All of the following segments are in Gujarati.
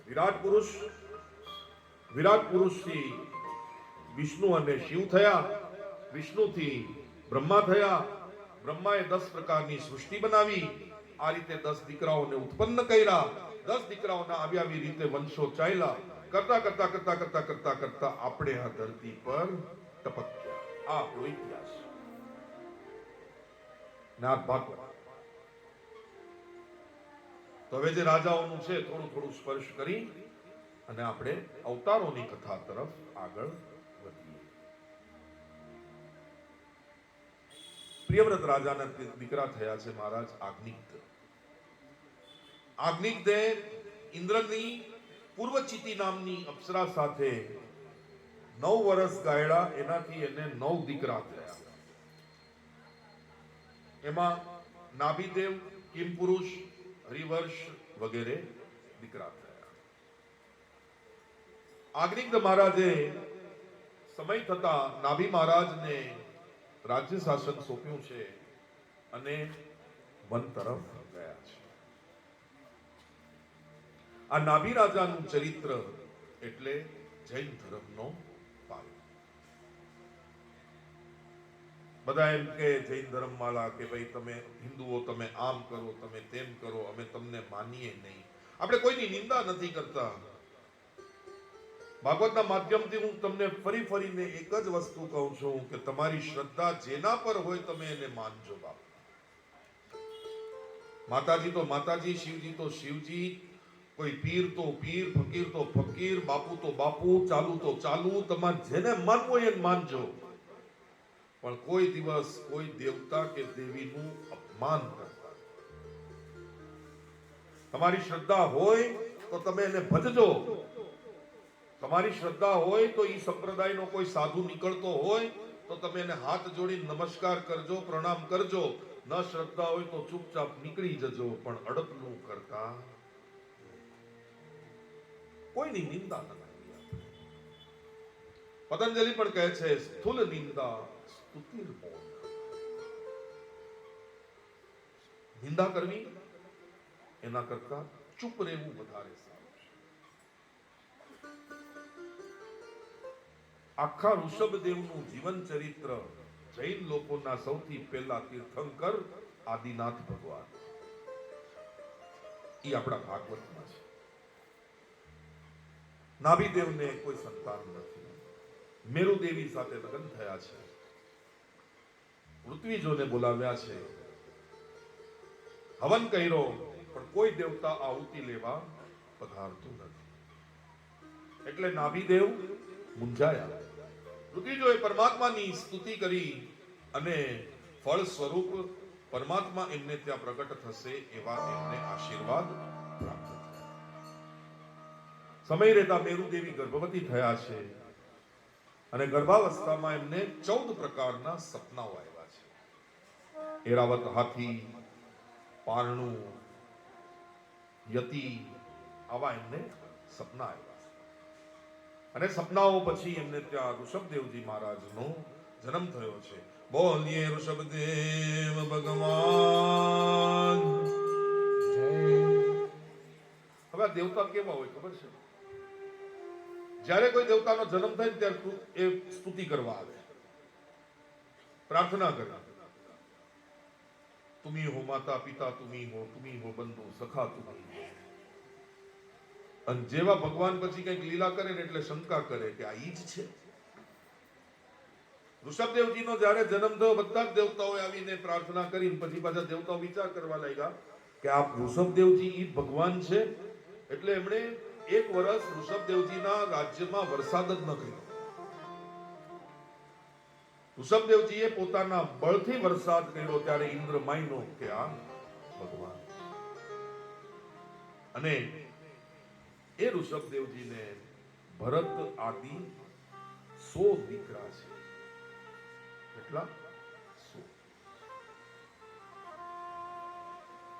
વિરાટ પુરુષ થી વિષ્ણુ અને શિવ થયા, વિષ્ણુથી બ્રહ્મા થયા, બ્રહ્માએ 10 પ્રકારની સૃષ્ટિ બનાવી, આ રીતે 10 દીકરાઓને ઉત્પન્ન કર્યા, 10 દીકરાઓના આવી રીતે વંશો ચાલ્યા, કરતા કરતા કરતા કરતા કરતા કરતા આપણે આ ધરતી પર ટપક્યા. આ આપણો ઇતિહાસ. નાથ ભાગવત. તો હવે જે રાજાઓનું છે થોડું થોડું સ્પર્શ કરી અને આપણે અવતારોની કથા તરફ આગળ વધીએ. પ્રિયવ્રત રાજાના દીકરા થયા છે મહારાજ આગનિગ્ધ. આગનિગ્ધે ઇન્દ્રની પૂર્વચિતિ નામની અપ્સરા સાથે 9 વર્ષ ગાયડા, એનાથી એને 9 દીકરા થયા. એમાં નાભિદેવ, કિમપુરુષ, હરિવર્ષ વગેરે દીકરા થયા. આગનિગ્ધ મહારાજે સમય થતા નાભી મહારાજને રાજ્ય શાસન સોંપ્યું છે અને વન તરફ ગયા છે. આ નાભી રાજાનું ચરિત્ર એટલે જૈન ધર્મનો પાયો. બધા એમ કે જૈન ધર્મવાળા કે ભાઈ તમે હિન્દુઓ તમે આમ કરો, તમે તેમ કરો, અમે તમને માનીએ નહીં. આપણે કોઈની નિંદા નથી કરતા. ભાગવતના માધ્યમથી હું તમને ફરીને એક જ વસ્તુ કહું છું કે તમારી શ્રદ્ધા જેના પર હોય તમે એને માનજો. બાપ માતાજી તો માતાજી, શિવજી તો શિવજી, કોઈ પીર તો પીર, ફકીર તો ફકીર, બાપુ તો બાપુ, ચાલુ તો ચાલુ, તમારે જેને માનવું હોય એને માનજો. પણ કોઈ દિવસ કોઈ દેવતા કે દેવીનું અપમાન કરતા. તમારી શ્રદ્ધા હોય તો તમે એને ભજજો. તમારી શ્રદ્ધા હોય તો એ સંપ્રદાયનો કોઈ સાધુ નીકળતો હોય તો તમે એને હાથ જોડીને નમસ્કાર કરજો, પ્રણામ કરજો. ન શ્રદ્ધા હોય તો ચૂપચાપ નીકળી જજો, પણ અડપલું કરતા કોઈની નિંદા ન કરવી. પતંજલિ પણ કહે છે સ્થૂલ નિંદા સ્તુતિર મૌન. નિંદા કરવી એના કરતા ચૂપ રહેવું વધારે સારું છે. આખા ઋષભદેવનું જીવન ચરિત્ર જૈન લોકોના સૌથી પહેલા તીર્થંકર આદિનાથ ભગવાન, એ આપણા ભાગવતમાં છે. નાભિદેવને કોઈ સંતાન નથી. મેરુદેવી સાથે લગ્ન થયા છે. ઋત્વિજોને બોલાવ્યા છે, હવન કર્યો, પણ કોઈ દેવતા આહુતિ લેવા પધારતું નથી. એટલે નાભિદેવ મૂંઝાયા. ઋત્વિજોએ પરમાત્માની સ્તુતિ કરી અને ફળ સ્વરૂપ પરમાત્મા એમને ત્યાં પ્રગટ થશે એવા એમને આશીર્વાદ પ્રાપ્ત થયા. સમય રહેતા મેરુદેવી ગર્ભવતી થયા છે અને ગર્ભાવસ્થામાં એમને 14 પ્રકારના સપનાઓ આવ્યા છે. એરાવત હાથી, પારણું, યતિ, આવા એમને સપના આવ્યા. અને સપનાઓ પછી એમને ત્યાં ઋષભદેવજી મહારાજનો જન્મ થયો છે. બોલીએ ઋષભદેવ ભગવાન. હવે દેવતા કેવા હોય ખબર છે? જ્યારે કોઈ દેવતાનો જન્મ થાય ત્યારે એ સ્તુતિ કરવા આવે, પ્રાર્થના કરે. તુમી હો માતા પિતા, તુમી હો બંધુ સખા, તુમી હો. અને જેવા ભગવાન પછી કઈક લીલા કરે ને એટલે શંકા કરે કે આ ઈ જ છે. ઋષભદેવજીનો જ્યારે જન્મ થયો બધા જ દેવતાઓએ આવીને પ્રાર્થના કરીને પછી પાછા દેવતાઓ વિચાર કરવા લાગ્યા કે આ ઋષભદેવજી ઈ ભગવાન છે. એટલે એમણે 1 વર્ષ ઋષભદેવજીના રાજ્યમાં વરસાદ જ ન કર્યો. ઋષભદેવજીએ પોતાના બળથી વરસાદ કર્યો ત્યારે ઇન્દ્ર માન્યો કે આ ભગવાન. અને એ ઋષભદેવજીને ભરત આદિ 100 દીકરા છે. કેટલા? 100.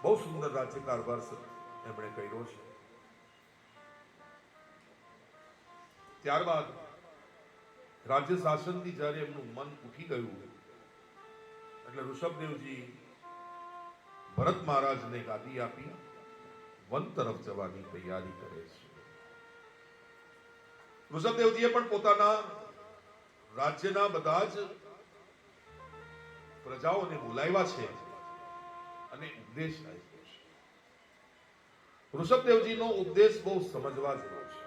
બહુ સુંદર રાજ્ય કારભાર એમણે કર્યો છે. ત્યારબાદ રાજ્ય શાસનથી જ્યારે એમનું મન ઉઠી ગયું એટલે ઋષભદેવજી ભરત મહારાજને ગાદી આપી વન તરફ જવાની તૈયારી કરે છે. ઋષભદેવજીએ પણ પોતાના રાજ્યના બધા જ પ્રજાઓને બોલાવ્યા છે અને ઉપદેશ આપ્યો છે. ઋષભદેવજીનો ઉપદેશ બહુ સમજવા જેવો છે,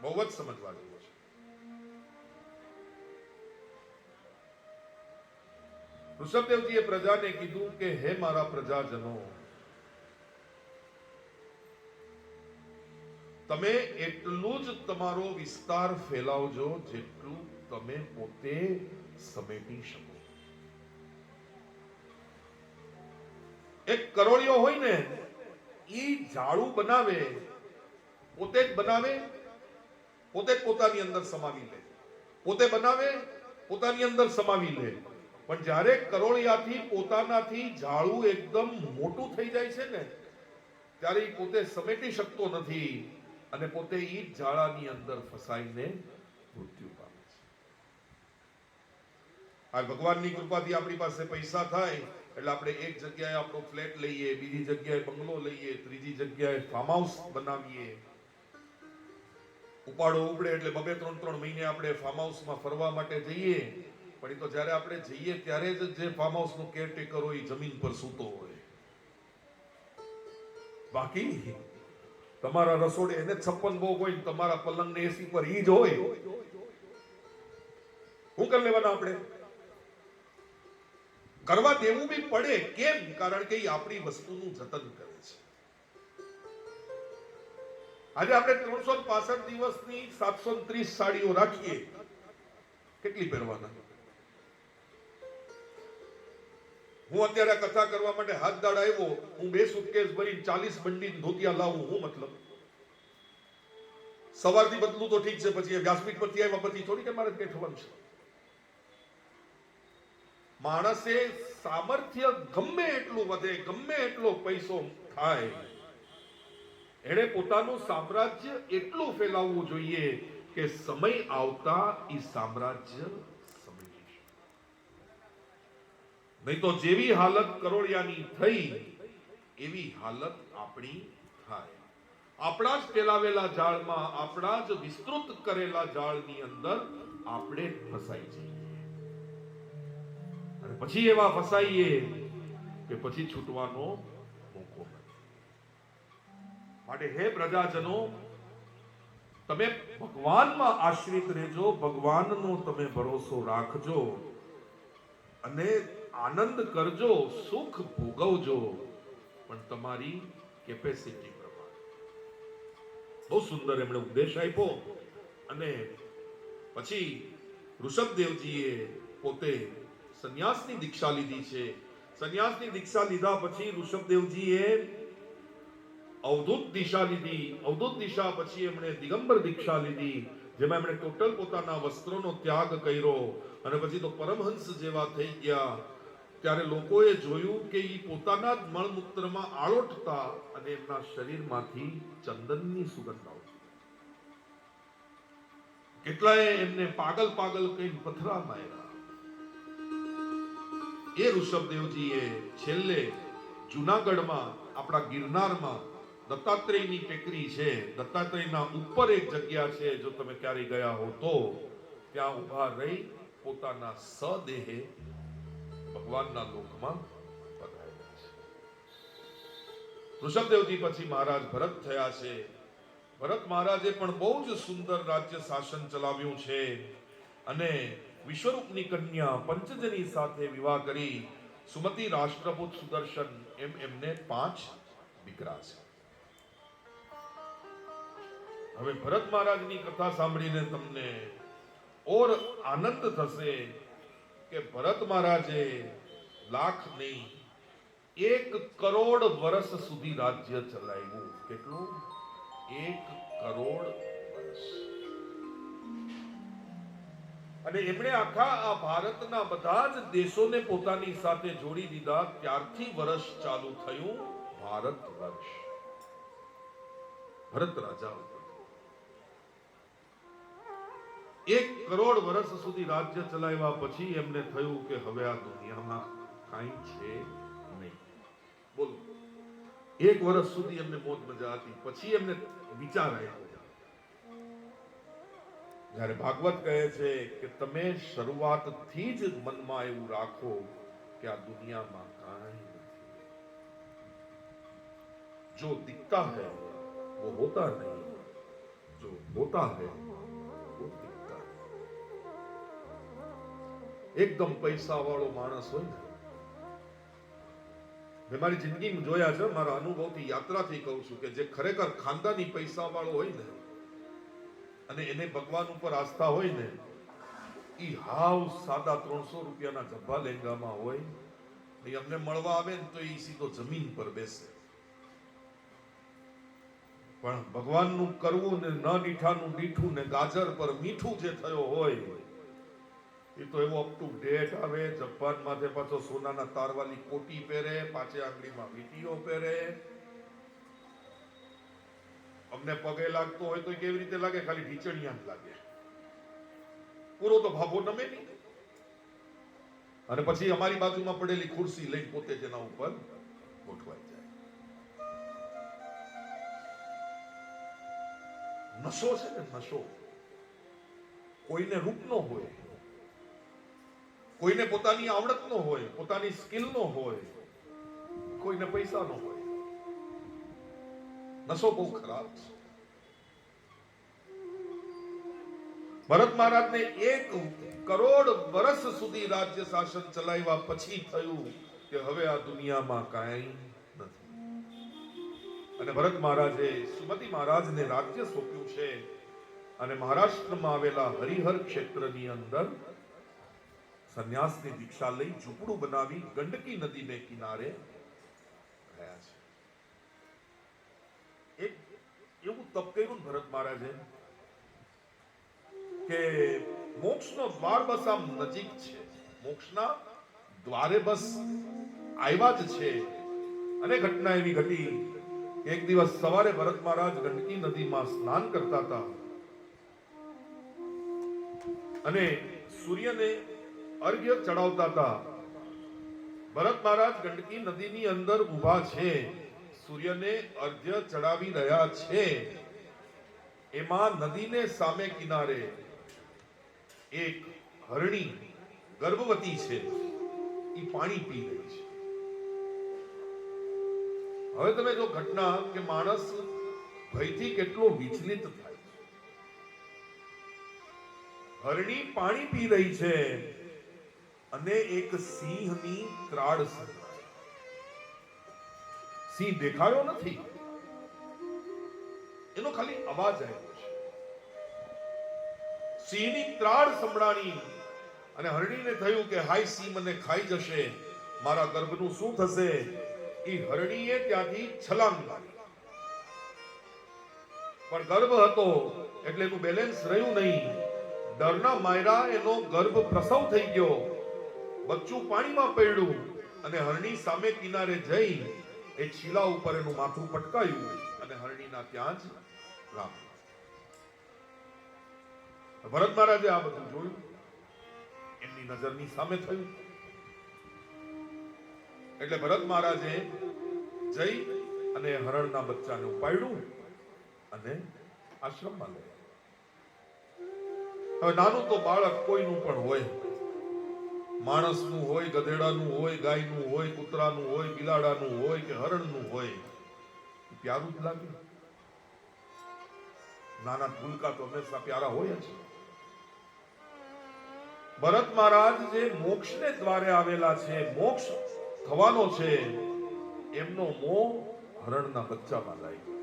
બહુ જ સમજવા જેવો છે. ઋષભદેવજીએ પ્રજાને કીધું કે હે મારા પ્રજાજનો, તમે એટલું જ તમારો વિસ્તાર ફેલાવજો જેટલું તમે પોતે સમેટી શકો. એક કરોળિયો હોય ને, ઈ ઝાડુ બનાવે, પોતે જ બનાવે, પોતે જ પોતાની અંદર સમાવી લે, પોતે બનાવે, પોતાની અંદર સમાવી લે. પણ જ્યારે કરોળિયાથી પોતાનાથી ઝાડુ એકદમ મોટું થઈ જાય છે ને, ત્યારે ઈ પોતે સમેટી શકતો નથી અને પોતે ઈ ઝાડાની અંદર ફસાઈને મૃત્યુ પામે છે. આ ભગવાનની કૃપાથી આપણી પાસે પૈસા થાય એટલે આપણે એક જગ્યાએ આપણો ફ્લેટ લઈએ, બીજી જગ્યાએ બંગલો લઈએ, ત્રીજી જગ્યાએ ફાર્મ હાઉસ બનાવીએ. ઉપાડો ઉપડે એટલે 2-3 મહિને આપણે ફાર્મ હાઉસમાં ફરવા માટે જઈએ. પણ એ તો જ્યારે આપણે જઈએ ત્યારે જ જે ફાર્મ હાઉસનો કેરટેકર હોય જમીન પર સૂતો હોય. બાકી તમારા રસોડે એને 56 ભોગ હોય ને તમારા પલંગ ને એસી પર ઈ જ હોય. શું કરી લેવાના આપણે? કરવા દેવું બી પડે. કેમ? કારણ કે આપણી વસ્તુનું જતન કરે છે. આજે આપણે 365 દિવસની 730 સાડીઓ રાખીએ, કેટલી પહેરવાના? હું અત્યારે કથા કરવા માટે હાથ દાડ આવ્યો, હું 2 સુટકેસ ભરીને 40 બંડી ધોતિયા લાવું, હું મતલબ સવારથી બદલું તો ઠીક છે, પછી વ્યાસપીઠ પરથી આવ્યા પછી થોડી કે મારે કઈ થવાનું છે. માણસે સામર્થ્ય ગમે એટલું વધે, ગમે એટલો પૈસો થાય, એણે પોતાનું સામ્રાજ્ય એટલું ફેલાવવું જોઈએ કે સમય આવતા એ સામ્રાજ્ય સમજી શકે. નહીં તો જેવી હાલત કરોળિયાની થઈ એવી હાલત આપણી થાય. આપણા જ ફેલાવેલા જાળમાં, આપણા જ વિસ્તૃત કરેલા જાળની અંદર આપણે ફસાઈ જઈએ અને પછી એવા ફસાઈએ કે પછી છૂટવાનો મોકો નથી. માટે હે પ્રજાજનો, તમે ભગવાનમાં આશ્રિત રહેજો, ભગવાનનો તમે ભરોસો રાખજો અને આનંદ કરજો, સુખ ભોગવજો, પણ તમારી કેપેસિટી પ્રમાણે. બહુ સુંદર એમણે ઉપદેશ આપ્યો. અને પછી ઋષભદેવજીએ પોતે સંન્યાસની દીક્ષા લીધી છે. સંન્યાસની દીક્ષા લીધા પછી ઋષભદેવજીએ અવધૂત દિશા લીધી. અવધૂત દિશા પછી એમણે દિગંબર દીક્ષા લીધી, જેમાં એમણે ટોટલ પોતાના વસ્ત્રોનો ત્યાગ કર્યો અને પછી તો પરમહંસ જેવા થઈ ગયા. ત્યારે લોકોએ જોયું કે એ પોતાના જ મળમૂત્રમાં આળોટતા અને એમના શરીરમાંથી ચંદનની સુગંધ આવતી. કેટલાએ એમને પાગલ પાગલ કઈ પથરા માર્યા. એ ઋષભદેવજીએ છેલ્લે જુનાગઢમાં, આપણા ગિરનારમાં દત્તાત્રેયની ટેકરી છે, દત્તાત્રેયના ઉપર એક જગ્યા છે, જો તમે ક્યારે ગયા હો તો ત્યાં ઉભા રહી પોતાના સદેહે ભગવાનના લોકમાં પધાર્યા છે. ઋષભદેવજી પછી મહારાજ ભરત થયા છે. ભરત મહારાજે પણ બહુ જ સુંદર રાજ્ય શાસન ચલાવ્યું છે અને વિશ્વરૂપની કન્યા પંચજની સાથે વિવાહ કરી સુમતિ, રાષ્ટ્રપુત, સુદર્શન એમ એમને 5 દીકરા છે. હવે ભરત મહારાજની કથા સાંભળીને તમને ઓર આનંદ થશે કે ભરત મહારાજે લાખ નહીં 1 કરોડ વર્ષ સુધી રાજ્ય ચલાવ્યું. કેટલું? 1 કરોડ વર્ષ. અને એમણે આખા આ ભારતના બધા જ દેશોને પોતાની સાથે જોડી દીધા. ત્યારથી વર્ષ ચાલુ થયું ભારત વર્ષ. ભરત રાજા 1 કરોડ વર્ષ સુધી રાજ્ય ચલાવ્યા પછી એમને થયું કે હવે આ દુનિયામાં કાંઈ છે નહીં. બોલો, 1 વર્ષ સુધી એમને મોજ મજા હતી. પછી એમને વિચાર આવ્યો જ્યારે ભાગવત કહે છે કે તમે શરૂઆતથી જ મનમાં એવું રાખો કે આ દુનિયામાં કાંઈ નથી, જો દિખતા है वो होता नहीं, जो होता है वो दिखता है। એકદમ પૈસા વાળો માણસ હોય ને, મેં મારી જિંદગીમાં જોયા છે, મારા અનુભવથી યાત્રાથી કહું છું કે જે ખરેખર ખાનદાની પૈસા વાળો હોય ને અને એને ભગવાન ઉપર આસ્થા હોય ને, ઈ હાવ સાદા 300 રૂપિયાના જબ્બા લેંગામાં હોય, એ અમને મળવા આવે ને તો એ સીધો જમીન પર બેસે. પણ ભગવાનનું કરવું ને ન ડીઠાનું ડીઠું ને ગાજર પર મીઠું જે થયો હોય એ તો એવો અપ ટુ ડેટ આવે. જપાન માથે પાછો સોનાના તારવાળી કોટી પહેરે, પાછે આંગળીમાં વીટીઓ પહેરે. અમને પગે લાગતો હોય તો કેવી રીતે લાગે? ખાલી ઢીચણિયા જ લાગે, પૂરો તો ભાભો નમે નહીં. અને પછી અમારી બાજુમાં પડેલી ખુરશી લઈને પોતે જેના ઉપર ગોઠવાઈ જાય. નશો છે ને, નશો. કોઈને રૂપ નો હોય, કોઈને પોતાની આવડત નો હોય, પોતાની સ્કિલ નો હોય, કોઈને પૈસા નો હોય. નશો બહુ ખરાબ છે. ભરત મહારાજને 1 કરોડ વર્ષ સુધી રાજ્ય શાસન ચલાવ્યા પછી થયું કે હવે આ દુનિયામાં કાંઈ નથી. અને ભરત મહારાજે સુમતિ મહારાજને રાજ્ય સોંપ્યું છે અને મહારાષ્ટ્રમાં આવેલા હરિહર ક્ષેત્રની અંદર સંન્યાસની દીક્ષા લઈ ઝૂંપડું બનાવી ગંડકી નદીને કિનારે રહ્યા છે. એક એવું તપ કર્યું ભરત મહારાજે કે મોક્ષનો દ્વાર બસ આમ નજીક છે, મોક્ષના દ્વારે બસ આવ્યા જ છે. અને ઘટના એવી ઘટી કે એક દિવસ સવારે ભરત મહારાજ ગંડકી નદીમાં સ્નાન કરતા હતા અને સૂર્યને અર્ઘ્ય ચડાવતા હતા. ભરત મહારાજ ગંડકી નદીની અંદર ઊભા છે, સૂર્યને અર્ઘ્ય ચડાવી રહ્યા છે. એમાં નદીને સામે કિનારે એક હરણી ગર્ભવતી છે, એ પાણી પી રહી છે. હવે તમે જો ઘટના કે માણસ ભયથી કેટલો વિચલિત થાય છે. હરણી પાણી પી રહી છે અને એક સિંહની ત્રાડ સંભળાય. સિંહ દેખાયો નથી, એનો ખાલી અવાજ આવ્યો છે. સિંહની ત્રાડ સંભળાણી અને હરણીને થયું કે હાય, સિંહ મને ખાઈ જશે, મારા ગર્ભનું શું થશે? એ હરણીએ ત્યાંથી છલાંગ મારી, પણ ગર્ભ હતો એટલે એનું બેલેન્સ રહ્યું નહીં. ડરના માયરા એનો ગર્ભ પ્રસવ થઈ ગયો, બચ્ચું પાણીમાં પડ્યું અને હરણી સામે કિનારે જઈ એ શીલા ઉપર એનું માથું પટકાયું અને હરણીના ત્યાં જ રામ. ભરત મહારાજે આ બધું જોયું, એમની નજરની સામે થયું. એટલે ભરત મહારાજે જઈ અને હરણના બચ્ચાને ઉપાડ્યું અને આશ્રમમાં લઈ. હવે નાનું તો બાળક કોઈનું પણ હોય, માણસનું હોય, ગધેડાનું હોય, ગાયનું હોય, કૂતરાનું હોય, બિલાડાનું હોય કે હરણનું હોય, પ્યારું જ લાગે. નાના ભૂલકા તો હંમેશા પ્યારા હોય જ. ભરત મહારાજ જે મોક્ષને દ્વારે આવેલા છે, મોક્ષ થવાનો છે, એમનો મોહ હરણના બચ્ચામાં લાગ્યો.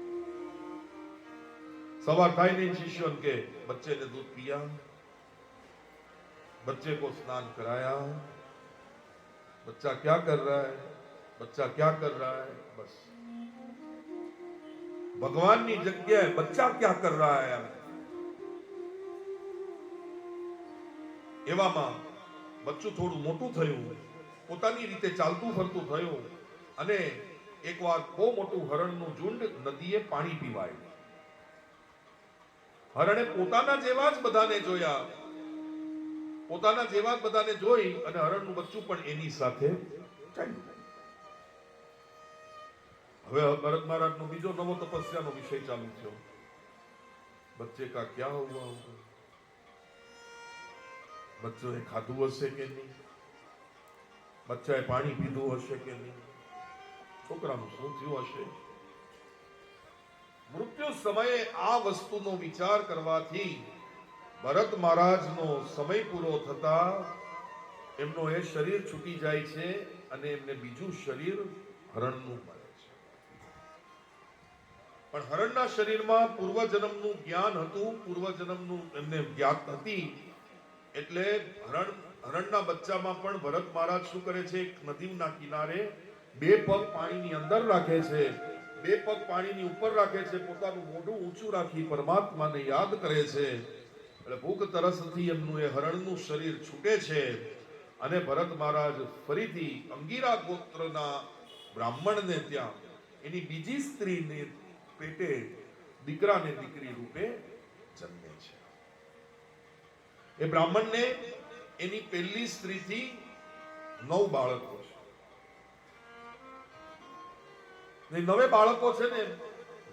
सवार થાય नहीं शिष्यों के बच्चे ने दूध पिया, बच्चे को स्नान कराया, बच्चा क्या कर रहा है, बच्चा क्या कर रहा है, बस भगवान ની જગ્યાએ બચ્ચા क्या कर रहा है. એવામાં બચ્ચું થોડું મોટું થયું, પોતાની રીતે ચાલતું ફરતું થયું અને એકવાર બહુ મોટું હરણનું ઝુંડ નદીએ પાણી પીવા આવ્યું. હરણે પોતાના જેવા જ બધાને જોયા, પોતાના જેવા જ બધાને જોઈ અને હરણનું બચ્ચું પણ એની સાથે ચાલ્યું. હવે ભરત મહારાજનો બીજો નવો તપસ્યાનો વિષય ચાલુ થયો. બચ્ચે કા ક્યા હુઆ, બચ્ચોએ ખાધું હશે કે નહીં, બચ્ચાએ પાણી પીધું હશે કે નહીં, છોકરાનું શું થયું હશે. મૃત્યુ સમયે આ વસ્તુનો વિચાર કરવાથી ભરત મહારાજનો સમય પૂરો થતા એમનો એ શરીર છૂટી જાય છે અને એમને બીજું શરીર હરણનું મળે છે. પણ હરણના શરીરમાં પૂર્વજન્મનું જ્ઞાન હતું, પૂર્વજન્મનું એમને જ્ઞાત હતી. એટલે હરણના બચ્ચામાં પણ ભરત મહારાજ શું કરે છે, એક નદીના કિનારે બે પગ પાણીની અંદર રાખે છે, બે પગ પાણીની ઉપર રાખે છે, પોતાનું મોઢું ઊંચું રાખી પરમાત્માને યાદ કરે છે. એટલે ભૂખ તરસથી એમનું એ હરણનું શરીર છૂટે છે અને ભરત મહારાજ ફરીથી અંગીરા ગોત્રના બ્રાહ્મણને ત્યાં એની બીજી સ્ત્રીને પેટે દીકરાને દીકરી રૂપે જન્મે છે. એ બ્રાહ્મણને એની પહેલી સ્ત્રીથી 9 બાળકો છે. ને 9 બાળકો છે ને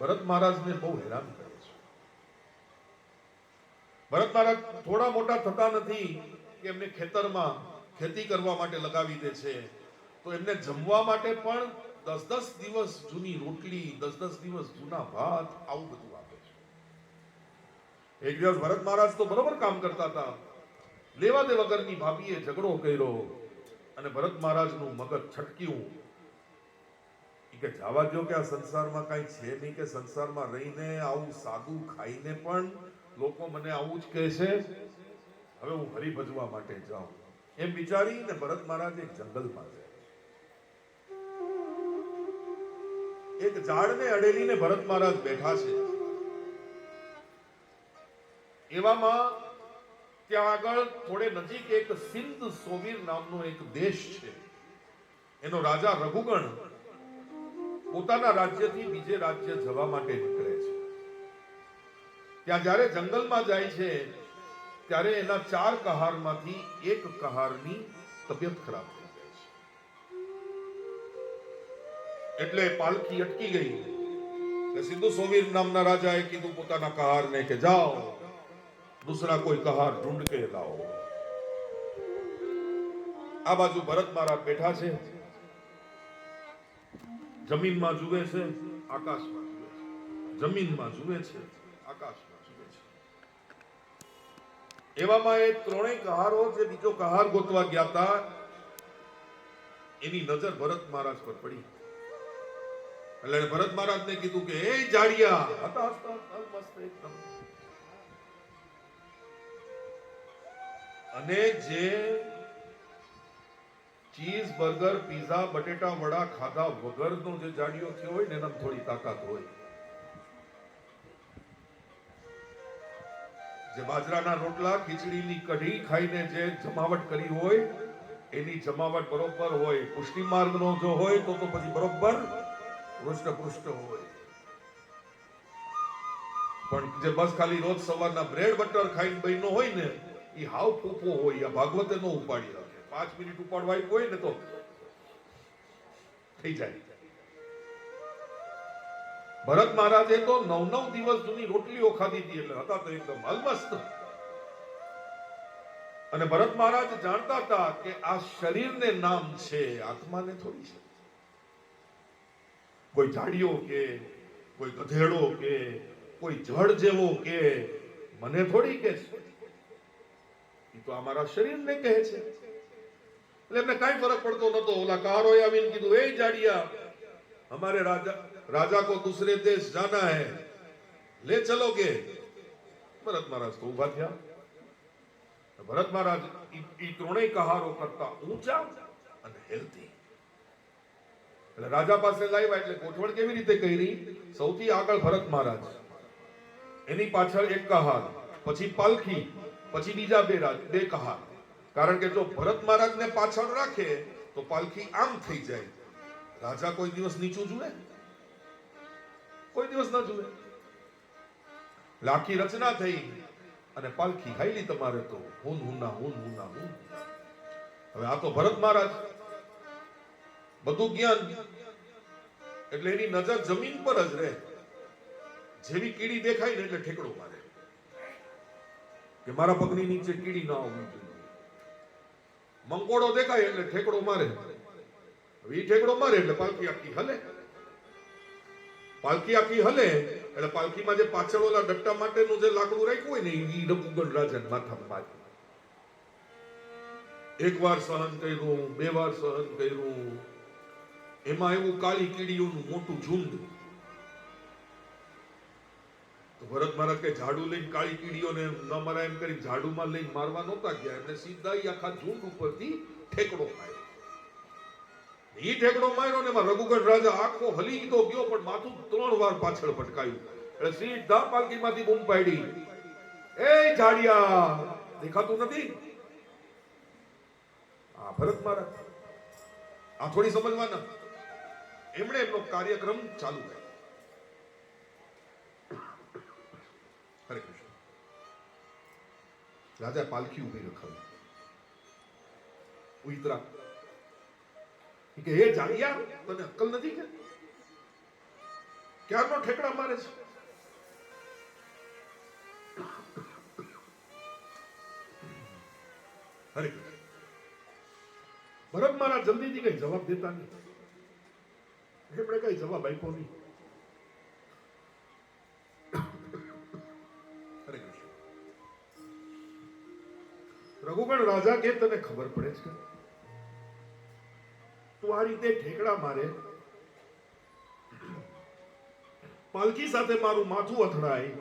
ભરત મહારાજને બહુ હેરાન કરે છે. ભરત મહારાજ થોડા મોટા થતા નથી કે એમને ખેતરમાં ખેતી કરવા માટે લગાવી દે છે. તો એમને જમવા માટે પણ 10-10 દિવસ જૂની રોટલી, 10-10 દિવસ જૂના ભાત, આવું બધું આપે છે. એક દિવસ ભરત મહારાજ તો બરોબર કામ કરતા હતા, લેવા દે વગરની ભાભીએ ઝઘડો કર્યો અને ભરત મહારાજનું મગજ છટક્યું કે જવા દો કે આ સંસારમાં કઈ છે નહીં, કે સંસારમાં રહીને આવું સાદું ખાઈને પણ લોકો મને આવું જ કહે છે, હવે હું હરી ભજવા માટે જાઉં. એમ વિચારીને ભરત મહારાજ એક જંગલમાં જાય. એક ઝાડને અડેલીને ભરત મહારાજ બેઠા છે. એવામાં ત્યાં આગળ થોડે નજીક એક સિંધ સોવીર નામનો એક દેશ છે. એનો રાજા રઘુગણ પોતાના રાજ્યથી બીજે રાજ્ય જવા માટે નીકળે છે. ત્યાં જ્યારે જંગલમાં જાય છે ત્યારે એના 4 કહારમાંથી એક કહારની તબિયત ખરાબ થઈ જાય છે. એટલે પાલખી અટકી ગઈ. સિંધુ સોવીર નામના રાજાએ કીધું પોતાના કહારને કે જાઓ, दूसरा कोई कहार ढूंढ के लाओ. આ બાજુ ભરત મહારાજ બેઠા છે, જમીનમાં જુએ છે, આકાશમાં જુએ છે, જમીનમાં જુએ છે, આકાશમાં જુએ છે. એવામાં એ ત્રણેય કહારો જે બીજો કહાર ગોતવા ગયા હતા એની નજર ભરત મહારાજ પર પડી. એટલે ભરત મહારાજને કીધું કે એ જાડિયા હતા, મસ્ત એકદમ. અને જે ચીઝ, બર્ગર, પીઝા, બટેટા વડા ખાધા વગરનો જે જાડિયો થયો હોય ને એનામાં થોડી તાકાત હોય. જે બાજરાના રોટલા, ખીચડીની કઢી ખાઈને જે જમાવટ કરી હોય એની જમાવટ બરોબર હોય. પુષ્ટિ માર્ગનો જો હોય તો પછી બરોબર પૃષ્ઠ હોય. પણ જે બસ ખાલી રોજ સવારના બ્રેડ બટર ખાઈને બન્યો હોય ને એ હાવ ફોફો હોય. આ ભાગવતે નો ઉપાડી રાખે. 5 મિનિટ ઉપાડવા હોય ને તો થઈ જાય. ભરત મહારાજે તો 9-9 દિવસ જૂની રોટલીઓ ખાધી હતી, એટલે હતા તો એકદમ અલમસ્ત. અને ભરત મહારાજ જાણતા હતા કે આ શરીરને નામ છે, આત્માને થોડી છે. કોઈ જાડિયો કે કોઈ ગધેડો કે કોઈ જળ જેવો કે મને થોડી કે છે, એ તો અમારા શરીરને કહે છે. એટલે એમને કઈ ફરક પડતો નતો. ઓલા કારોએ આવીને કીધું, એ જાડિયા, हमारे राजा को दूसरे देश जाना है, ले चलोगे? भरत महाराज तो उभा थया. भरत महाराज ઈ ત્રણેય કહારો કરતા ઊંચા અને હેલ્ધી. એટલે રાજા પાસે લાવ્યા. એટલે ગોઠવણ કેવી રીતે કરી? સૌથી આગળ ભરત મહારાજ, એની પાછળ એક કહાર, પછી પાલખી, પછી બીજા બે કહાર. કારણ કે જો ભરત મહારાજને પાછળ રાખે તો પાલખી આમ થઈ જાય. રાજા કોઈ દિવસ નીચું જુએ? કોઈ દિવસ ના જુએ. લાખી રચના થઈ અને પાલખી હાઈલી તમારે તો હું. હવે આ તો ભરત મહારાજ બધું જ્ઞાન, એટલે એની નજર જમીન પર જ રહે. જેવી કીડી દેખાય ને એટલે ઠેકડો મારે કે મારા પગની નીચે કીડી ના આવવી જોઈએ. મંકોડો દેખાય એટલે ઠેકડો મારે. હવે ઈ ઠેકડો મારે એટલે પાલખી આખી હલે. પાલખી આખી હલે એટલે પાલખીમાં જે પાછળ ઓલા ડટ્ટા માટેનું જે લાકડું રાખ્યું હોય ને ઈ રઘુગણ રાજાના માથામાં માર્યું. એક વાર સહન કર્યું, બે વાર સહન કર્યું. એમાં એવું કાળી કીડીઓનું મોટું ઝુંડ. તો ભરત મહારાજ કે ઝાડુ લઈને કાળી કીડીઓને ન મરાય એમ કરી ઝાડુમાં લઈને મારવા નહોતા ગયા, એમને સીધા ઈ આખા ઝુંડ ઉપરથી ઠેકડો માર્યો. ઈ ઠેકડો માર્યો ને એમાં રઘુગણ રાજા આખો હલી તો ગયો પણ માથું 3 વાર પાછળ પટકાયું. એટલે સીધા પાલખીમાંથી બૂમ પાડી, એ ઝાડિયા દેખાતું નથી? આ ભરત મહારાજ આ થોડી સમજવાના. એમણે એમનો કાર્યક્રમ ચાલુ કર્યો. હરે કૃષ્ણ. રાજા પાલખી ઉભી રખાવી. ઉતરા કે હે જાડિયા, તને અક્કલ નથી કે ક્યારનો ઠેકડા મારે છે? હરે કૃષ્ણ. ભરત મહારાજ જલ્દીથી કઈ જવાબ દેતા નહીં. એમણે કઈ જવાબ આપ્યો નહીં. હરે કૃષ્ણ. રઘુગણ રાજા કે તને ખબર પડે છે તું આ રીતે ઠેકડા મારે, પાલખી સાથે મારું માથું અથડાય,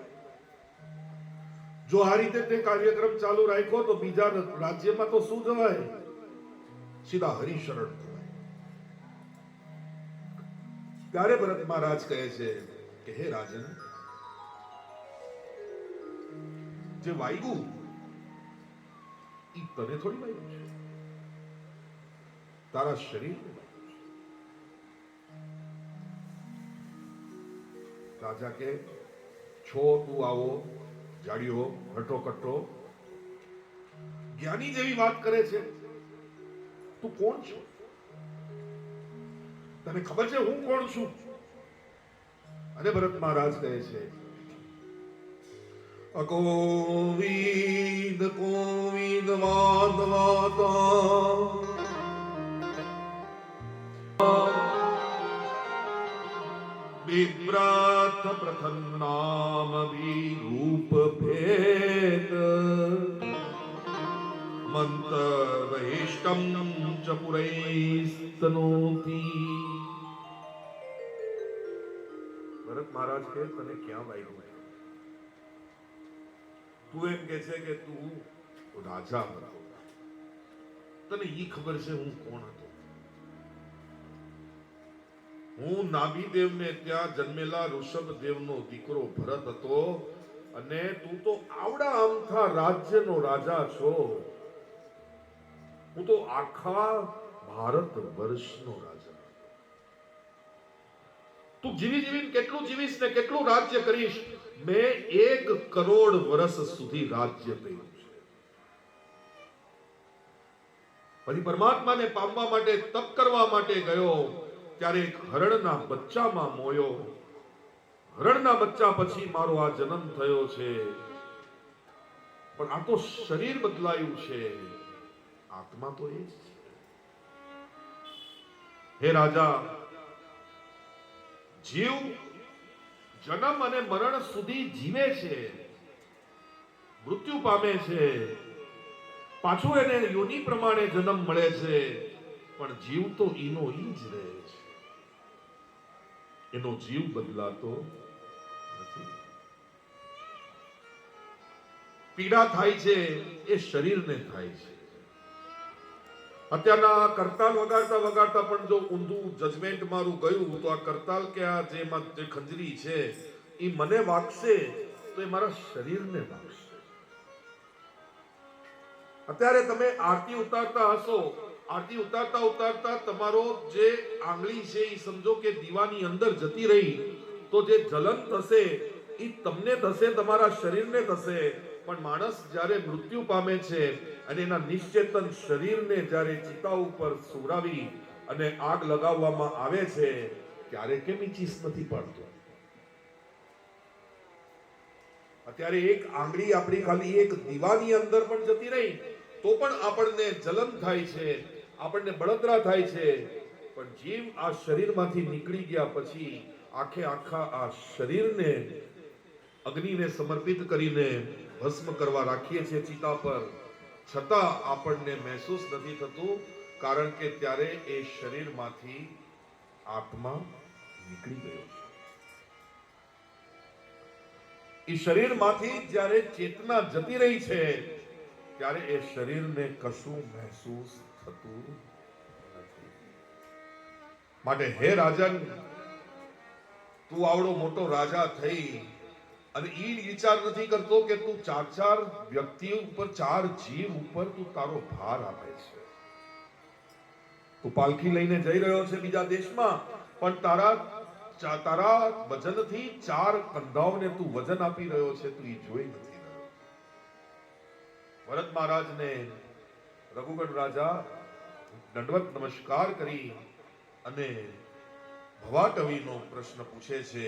જો આ રીતે તે કાર્યક્રમ ચાલુ રાખ્યો તો બીજા રાજ્યમાં તો શું જવાય? સીધા હરિશરણ થવાય. ત્યારે ભરત મહારાજ કહે છે કે હે રાજન, જે વાયગુ ઈ તને થોડી વાયગુ છે, તારા શરીર. રાજા કે છો તું આવો જાડિયો હટો કટ્ટો જ્ઞાની જેવી વાત કરે છે. તું કોણ છો? તને ખબર છે હું કોણ છું? અને ભરત મહારાજ કહે છે અકોવિદ કોવિદ વાદવાતા વિપ્રાથ પ્રથમ નામ વિરૂપ ભેદ મંતવૈષ્ટમ ચ પુરૈસ્તનોતિ. ભરત મહારાજ કે તને ક્યાં વાગ્યું? તું એમ કે છે કે તું રાજા હતો, તને ઈ ખબર છે હું કોણ હતો? હું નાભીદેવને ત્યાં જન્મેલા ઋષભદેવનો દીકરો ભરત હતો, અને તું તો આવડા અમથા રાજ્યનો રાજા છો. હું તો આખા ભારત વર્ષનો રાજા. તું જીવી જીવીને કેટલું જીવીશ ને કેટલું રાજ્ય કરીશ? મેં 1 કરોડ વર્ષ સુધી રાજ્ય કર્યું છે. પછી પરમાત્માને પામવા માટે તપ કરવા માટે ગયો ત્યારે એક હરણના બચ્ચામાં મોયો. હરણના બચ્ચા પછી મારો આ જન્મ થયો છે. પણ આ તો શરીર બદલાયું છે, આત્મા તો એ જ છે. હે રાજા, જીવ જન્મ અને મરણ સુધી જીવે છે, મૃત્યુ પામે છે, પાછું એને યોનિ પ્રમાણે જન્મ મળે છે, પણ જીવ તો ઈનો ઈ જ રહે છે. એનો જીવ બદલાતો નથી. પીડા થાય છે એ શરીરને થાય છે. અત્યારના કરતાલ વગાડતા વગાડતા પણ જો ઊંધું જજમેન્ટ મારું ગયું તો આ કરતાલ કે આ જે ખંજરી છે એ મને વાગશે તો એ મારા શરીરને વાગશે. અત્યારે તમે આરતી ઉતારતા હશો, આરતી ઉતારતા ઉતારતા તમારો જે આંગળી છે એ સમજો કે દીવાની અંદર જતી રહી, તો જે જલન થશે એ તમને થશે, તમારા શરીરને થશે. પણ માણસ જ્યારે મૃત્યુ પામે છે અને એના નિશ્ચેતન શરીરને જ્યારે ચિતા ઉપર સુવડાવી અને આગ લગાવવામાં આવે છે ત્યારે કેમ ચીસ નથી પાડતો? અત્યારે એક આંગળી આપણી ખાલી એક દીવાની અંદર પણ જતી રહી તો પણ આપણને જલન થાય છે, આપણને બળતરા થાય છે, પણ જીવ આ શરીરમાંથી નીકળી ગયા પછી આખે આખા આ શરીરને અગ્નિને સમર્પિત કરીને ભસ્મ કરવા રાખીએ છીએ ચિતા પર, છતાં આપણને મહેસૂસ નથી થતું, કારણ કે ત્યારે એ શરીરમાંથી આત્મા નીકળી ગયો છે. એ શરીરમાંથી જ્યારે ચેતના જતી રહી છે ત્યારે એ શરીરને કશું મહેસૂસ થતું નથી. માટે હે રાજન, તું આવડો મોટો રાજા થઈ અને ઈ વિચાર નથી કરતો કે તું ચાર વ્યક્તિઓ ઉપર, ચાર જીવ ઉપર તું તારો ભાર આપે છે. તું પાલખી લઈને જઈ રહ્યો છે બીજા દેશમાં, પણ તારા વજનથી ચાર કંધાઓને તું વજન આપી રહ્યો છે, તું એ જોઈ નથી રહ્યો. ભરત મહારાજને રઘુગઢ રાજા દંડવત નમસ્કાર કરી અને ભવાટવીનો પ્રશ્ન પૂછે છે.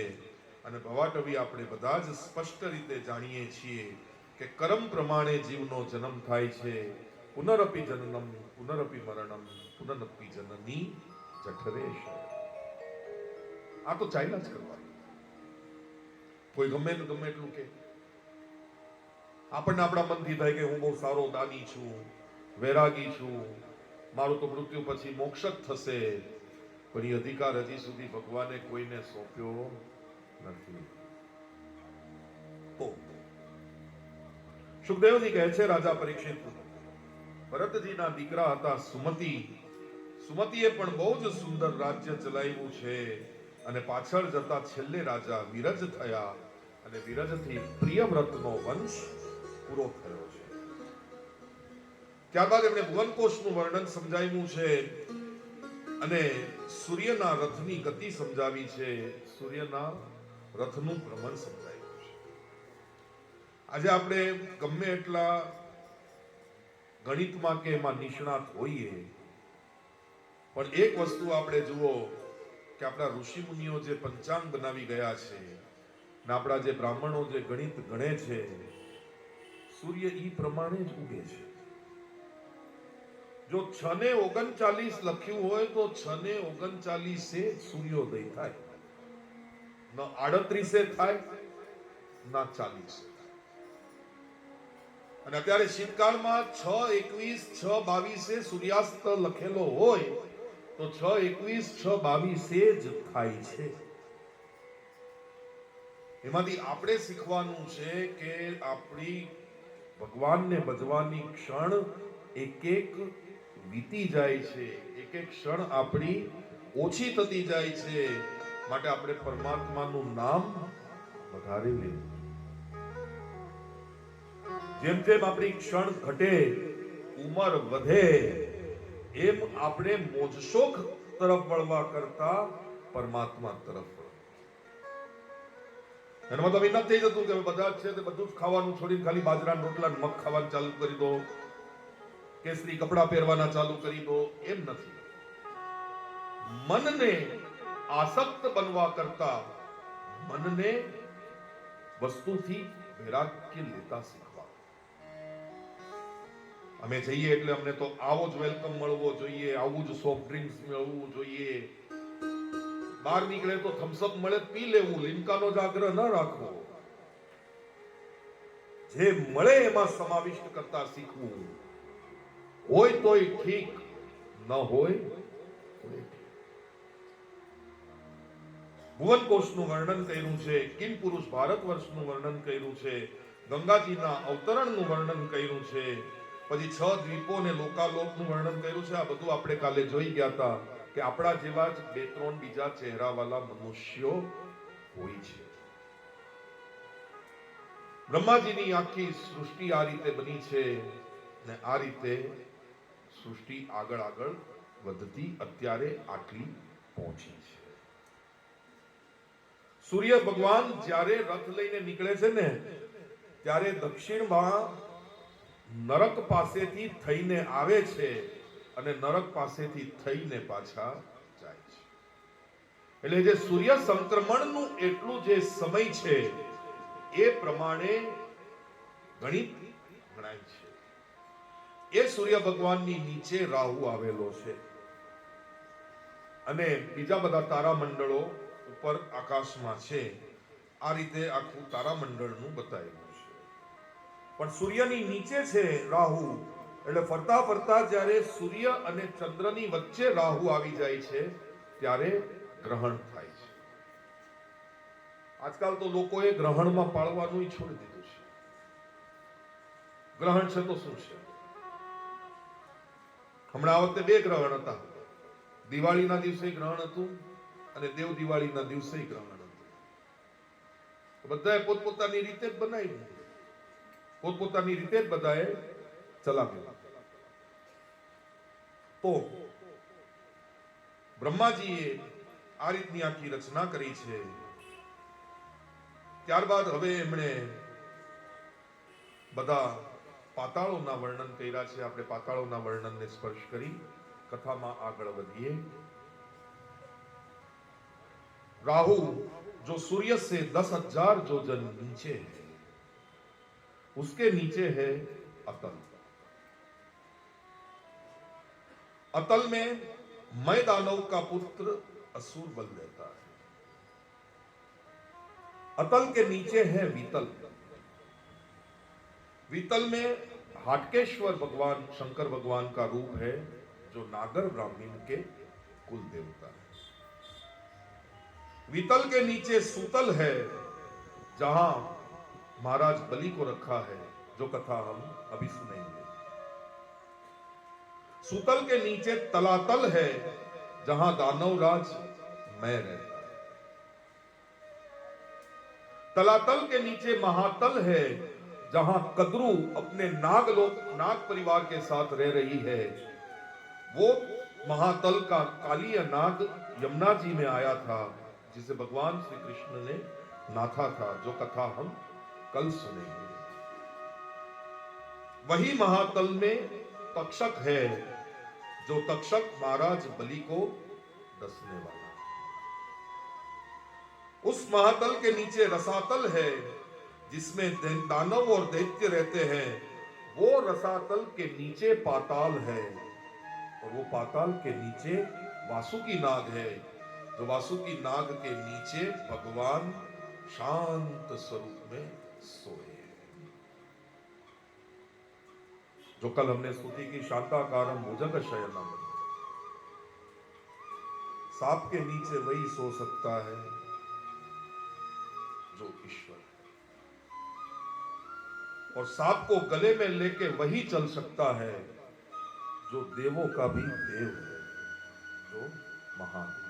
અને ભવાટવી આપણે બધા જ સ્પષ્ટ રીતે જાણીએ છીએ કે કર્મ પ્રમાણે જીવનો જન્મ થાય છે. પુનરપી જનનમ પુનરપી મરણમ પુનરપી જનની જઠરેશ. આ તો ચાલ્યા જ કરવાનું. કોઈ ગમે એટલું કે આપણને આપણા મનથી થાય કે હું બહુ સારો દાની છું, વૈરાગી છું, મારું તો મૃત્યુ પછી મોક્ષ જ થશે, પણ એ અધિકાર હજી સુધી ભગવાને કોઈને સોંપ્યો નથી. તો સુખદેવજી કહે છે રાજા પરીક્ષિત, ભરતજીના દીકરા હતા સુમતિ. સુમતિએ પણ બહુ જ સુંદર રાજ્ય ચલાવ્યું છે અને પાછળ જતા છેલ્લે રાજા વિરજ થયા અને વિરજથી પ્રિયવ્રતનો વંશ પૂરો થયો છે. ત્યારબાદ એમણે ભુવનકોશનું વર્ણન સમજાવ્યું છે અને સૂર્યના રથની ગતિ સમજાવી છે, સૂર્યના રથનું ભ્રમણ સમજાવ્યું છે. આજે આપણે ગમે એટલા ગણિતમાં કે એમાં નિષ્ણાત હોઈએ, પણ એક વસ્તુ આપણે જુઓ કે આપણા ઋષિ મુનિઓ જે પંચાંગ બનાવી ગયા છે ને આપણા જે બ્રાહ્મણો જે ગણિત ગણે છે, સૂર્ય ઈ પ્રમાણે જ ઉગે છે. જો 6:39 લખ્યું હોય તો 6:39 સૂર્યોદય થાય, ન 38 થાય ના 40. અને અત્યારે શીતકાળમાં 6:21 6:22 સૂર્યાસ્ત લખેલો હોય તો 6:21 6:22 જ થાય છે. એમાંથી આપણે શીખવાનું છે કે આપણી ભગવાનને ભજવાની ક્ષણ એક એક વીતી જાય છે, એક એક ક્ષણ આપણી ઓછી થતી જાય છે. માટે આપણે પરમાત્માનું નામ વધારે લેવું. જેમ જેમ આપણી ક્ષણ ઘટે, ઉંમર વધે, એમ આપણે મોજશોખ તરફ વળવા કરતા પરમાત્મા તરફ વળવું. એનો મતલબ એ નથી જતું કે બધા છે તે બધું જ ખાવાનું છોડીને ખાલી બાજરાના રોટલા મગ ખાવાનું ચાલુ કરી દો, કેસરી કપડા પહેરવાના ચાલુ કરી દો, એમ નથી. મનને આસક્ત બનવા કરતા મનને વસ્તુથી વૈરાગ્ય લેતા શીખવા. અમે જઈએ એટલે અમને તો આવો જ વેલકમ મળવો જોઈએ, આવું જ સોફ્ટ ડ્રિંક્સ મળવું જોઈએ, બહાર નીકળે તો થમ્સઅપ મળે પી લેવું, લીમકાનો જ આગ્રહ ન રાખવો. જે મળે એમાં સમાવિષ્ટ કરતા શીખવું. હોય તોય ઠીક, ન હોય તોય ઠીક. ભુવનકોશનું વર્ણન કર્યું છે, કિમ પુરુષ ભારત વર્ષનું વર્ણન કર્યું છે, ગંગાજીના અવતરણનું વર્ણન કર્યું છે, પછી 6 દ્વીપો ને લોકાલોકનું વર્ણન કર્યું છે. આ બધું આપણે કાલે જોઈ ગયા હતા કે આપણા જેવા જ 2-3 બીજા ચહેરાવાળા મનુષ્યો હોય છે. બ્રહ્માજીની આખી સૃષ્ટિ આ રીતે બની છે ને આ રીતે સૃષ્ટિ આગળ વધતી અત્યારે આટલી પહોંચી છે. સૂર્ય ભગવાન જ્યારે રથ લઈને નીકળે છે ને ત્યારે દક્ષિણમાં નરક પાસેથી થઈને આવે છે અને નરક પાસેથી થઈને પાછા જાય છે. એટલે જે સૂર્ય સંક્રમણનું એટલું જે સમય છે એ પ્રમાણે ગણિત ગણાય છે. એ સૂર્ય ભગવાનની નીચે રાહુ આવેલો છે અને બીજા બધા તારામંડળો ઉપર આકાશમાં છે. આ રીતે આખું તારામંડળનું બતાવ્યું છે. પણ સૂર્યની નીચે છે રાહુ, એટલે ફરતા ફરતા જ્યારે સૂર્ય અને ચંદ્રની વચ્ચે રાહુ આવી જાય છે ત્યારે ગ્રહણ થાય છે. આજકાલ તો લોકોએ ગ્રહણમાં પાળવાનું છોડી દીધું છે. ગ્રહણ છે તો શું છે? હમણાં આ વખતે 2 ગ્રહણ હતા. દિવાળીના દિવસે ગ્રહણ હતું અને દેવ દિવાળીના દિવસે ગ્રહણ હતું. બધાએ પોતપોતાની રીતે જ બનાવી, પોતપોતાની રીતે જ બધાએ ચલાવ્યું. તો બ્રહ્માજીએ આ રીતની આખી રચના કરી છે. ત્યારબાદ હવે એમણે બધા પાતાળોના વર્ણન કર્યા છે. આપણે પાતાળોના વર્ણનને સ્પર્શ કરી કથામાં આગળ વધીએ. राहु जो सूर्य से 10,000 योजन नीचे है, उसके नीचे है अतल. अतल में मय दानव का पुत्र असुर बन जाता है. अतल के नीचे है वितल. वितल में हाटकेश्वर भगवान शंकर भगवान का रूप है, जो नागर ब्राह्मण के कुल देवता है. वितल के नीचे सूतल है, जहां महाराज बलि को रखा है, जो कथा हम अभी सुनेंगे. सूतल के नीचे तलातल है, जहां दानवराज मैं रहता है. तलातल के नीचे महातल है, जहां कद्रू अपने नागलोक नाग परिवार के साथ रह रही है. वो महातल का कालीय नाग यमुना जी में आया था, जिसे भगवान श्री कृष्ण ने नाथा था, जो कथा हम कल सुनेंगे. वही महातल में तक्षक है, जो तक्षक महाराज बलि को डसने वाला. उस महातल के नीचे रसातल है, जिसमें दानव और दैत्य रहते हैं. वो रसातल के नीचे पाताल है, और वो पाताल के नीचे वासुकी नाग है, जो वासुकी नाग के नीचे भगवान शांत स्वरूप में सोए हैं. जो कल हमने स्तुति की शांताकारम भुजग शयनम. सांप के नीचे वही सो सकता है जो ईश्वर है, और सांप को गले में लेके वही चल सकता है जो देवों का भी देव है, जो महान है.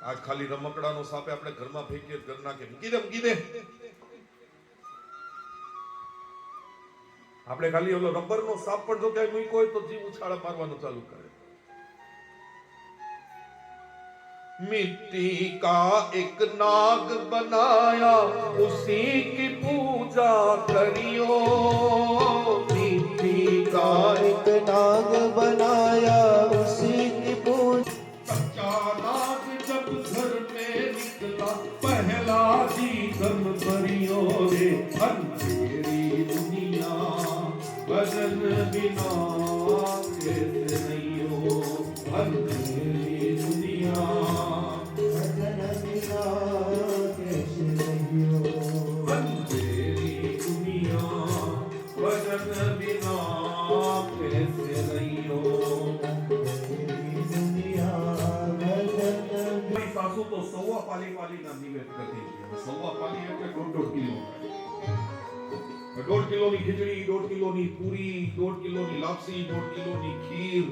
आज खाली रमकડાનો સાપ આપણે ઘરમાં ફેંકીએ ઘર નાખે મૂકી દે આપણે ખાલી ઓલો રબરનો સાપ પણ જો ક્યાંય મૂક્યો હોય તો જીવ ઉછાળા મારવાનું ચાલુ કરે. मिट्टी का एक नाग बनाया, उसी की पूजा करियो. मिट्टी का एक नाग बनाया, उसी की पूजा. सच्चा नाग जब घर में निकला, पहला दीपम भरियो रे. अंधेरी दुनिया भजन बिना कैसे नहीं हो. अंधेरी दुनिया सासू तो 1.25 पाली ना निवेद करती है. 1.25 पाली એટલે 1.5 કિલો. 1.5 કિલોની ખીચડી, 1.5 કિલોની પૂરી, 1.5 કિલોની લાપસી, 1.5 કિલોની ખીર.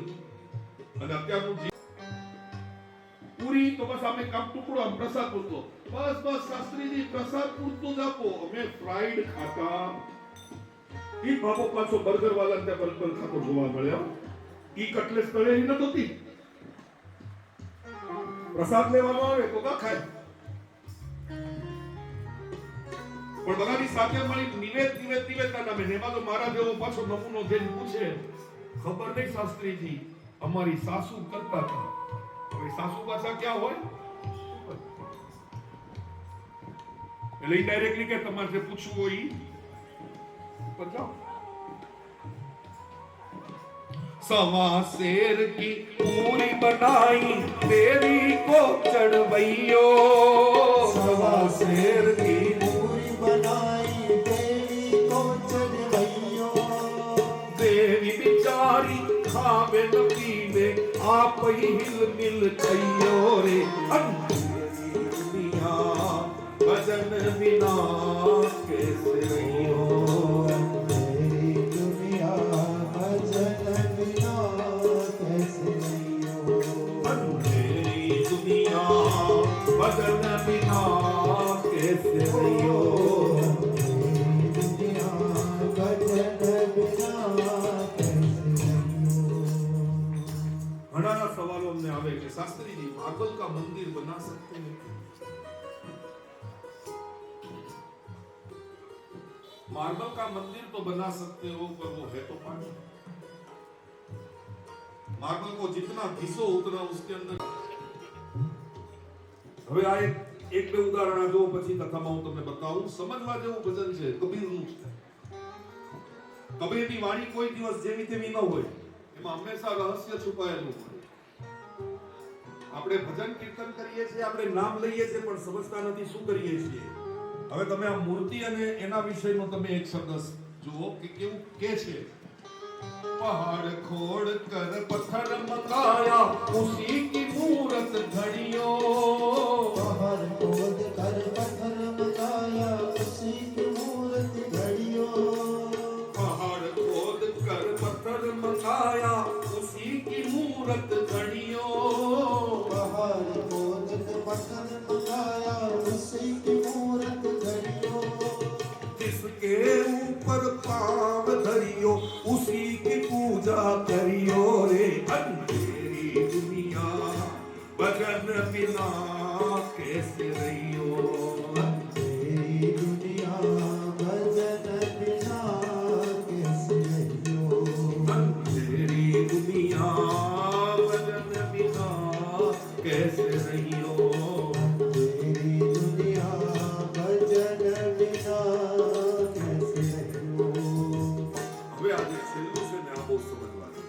અને અત્યારનું પૂરી તો બસ આપણે કાપ ટુકડો આમ પ્રસાદ પૂરતો. બસ શાસ્ત્રીજી પ્રસાદ પૂરતું જ આપો. અમે ફ્રાઈડ ખાતા. ઈ બાપો પાછો બર્ગર વાળા ને બર્ગર ખાતો જોવા મળ્યો. ઈ કટલેસ તળેલી નતો હતી. પ્રસાદ લેવાનો આવે તો કા ખાય. પણ બધાની સાથે મળી નિવેદના નામે એમાં તો મારા જેવો પાછો નમૂનો જઈને પૂછે, ખબર નહીં શાસ્ત્રીજી અમારી સાસુ કરતા હતા. હવે સાસુ પાછા ક્યાં હોય? એટલે ડાયરેક્ટલી કે તમારે જે પૂછવું હોય ઉપર જાઓ. सवा शेर की पूरी बनाई देवी को चढ़वैयो, सवा शेर की पूरी बनाई देवी को चढ़वैयो। देवी बिचारी खावे न पीवे आप ही हिल मिल खइयो रे। अंधेरी दुनिया भजन बिना कैसे रहियो, अंधेरी दुनिया भजन बिना कैसे रहियो। अंधेरी दुनिया भजन बिना कैसे रहियो। अंधेरी दुनिया भजन बिना कैसे रहियो। घना सवालों में आवे कि शास्त्री जी मार्बल का मंदिर बना सकते हैं? मार्बल का मंदिर तो बना सकते हो, पर वो है तो पानी। मार्बल को जितना घिसो उतना उसके अंदर। હવે આ એક બે ઉદાહરણ જો પછી કથામાં હું તમને બતાવું, સમજવા જેવું ભજન છે, કબીરનું છે। કબીરની વાણી કોઈ દિવસ જેવી તેવી ન હોય, એમાં હંમેશા રહસ્ય છુપાયેલું હોય। આપણે ભજન કીર્તન કરીએ છીએ, આપણે નામ લઈએ છીએ, પણ સમજતા નથી શું કરીએ છીએ। હવે તમે આ મૂર્તિ અને એના વિષયનો તમે એક શબ્દ જુઓ કે કેવું કે છે। पहाड़ खोड़ कर पत्थर मंगाया उसी की मूरत घड़ियो, पहाड़ खोद कर पत्थर मंगाया उसी की मूरत घड़ियो। पहाड़ खोद कर पत्थर मंगाया उसी की मूरत घड़ियो। पहाड़ खोद कर पत्थर मंगाया उसी की मूरत घड़ियो। जिसके ऊपर पाव धरियो उसी की पूजा करियो रे। अंधेरी दुनिया भजन बिना कैसे रहियो, अंधेरी दुनिया भजन बिना कैसे रहियो। अंधेरी दुनिया भजन बिना कैसे रहियो। अंधेरी दुनिया भजन बिना कैसे रहियो। હવે આજે છેલ્લું છે ને આ બહુ સમજવાનું।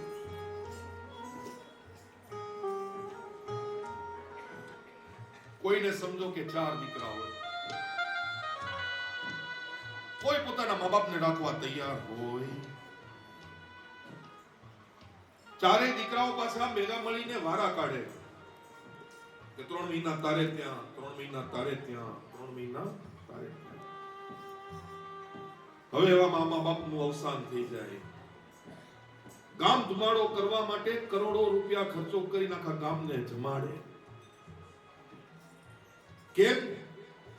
કોઈને સમજો કે 4 દીકરા હોય, કોઈ પોતાના મા બાપને રાખવા તૈયાર હોય, ચારેય દીકરાઓ પાછા ભેગા મળીને વારા કાઢે કે 3 મહિના તારે ત્યાં, 3 મહિના તારે ત્યાં, 3 મહિના તારે ત્યાં। હવે એવા મા બાપનું અવસાન થઈ જાય, ગામ ધુમાડો કરવા માટે કરોડો રૂપિયા ખર્ચો કરીને આખા ગામને જમાડે। કેમ?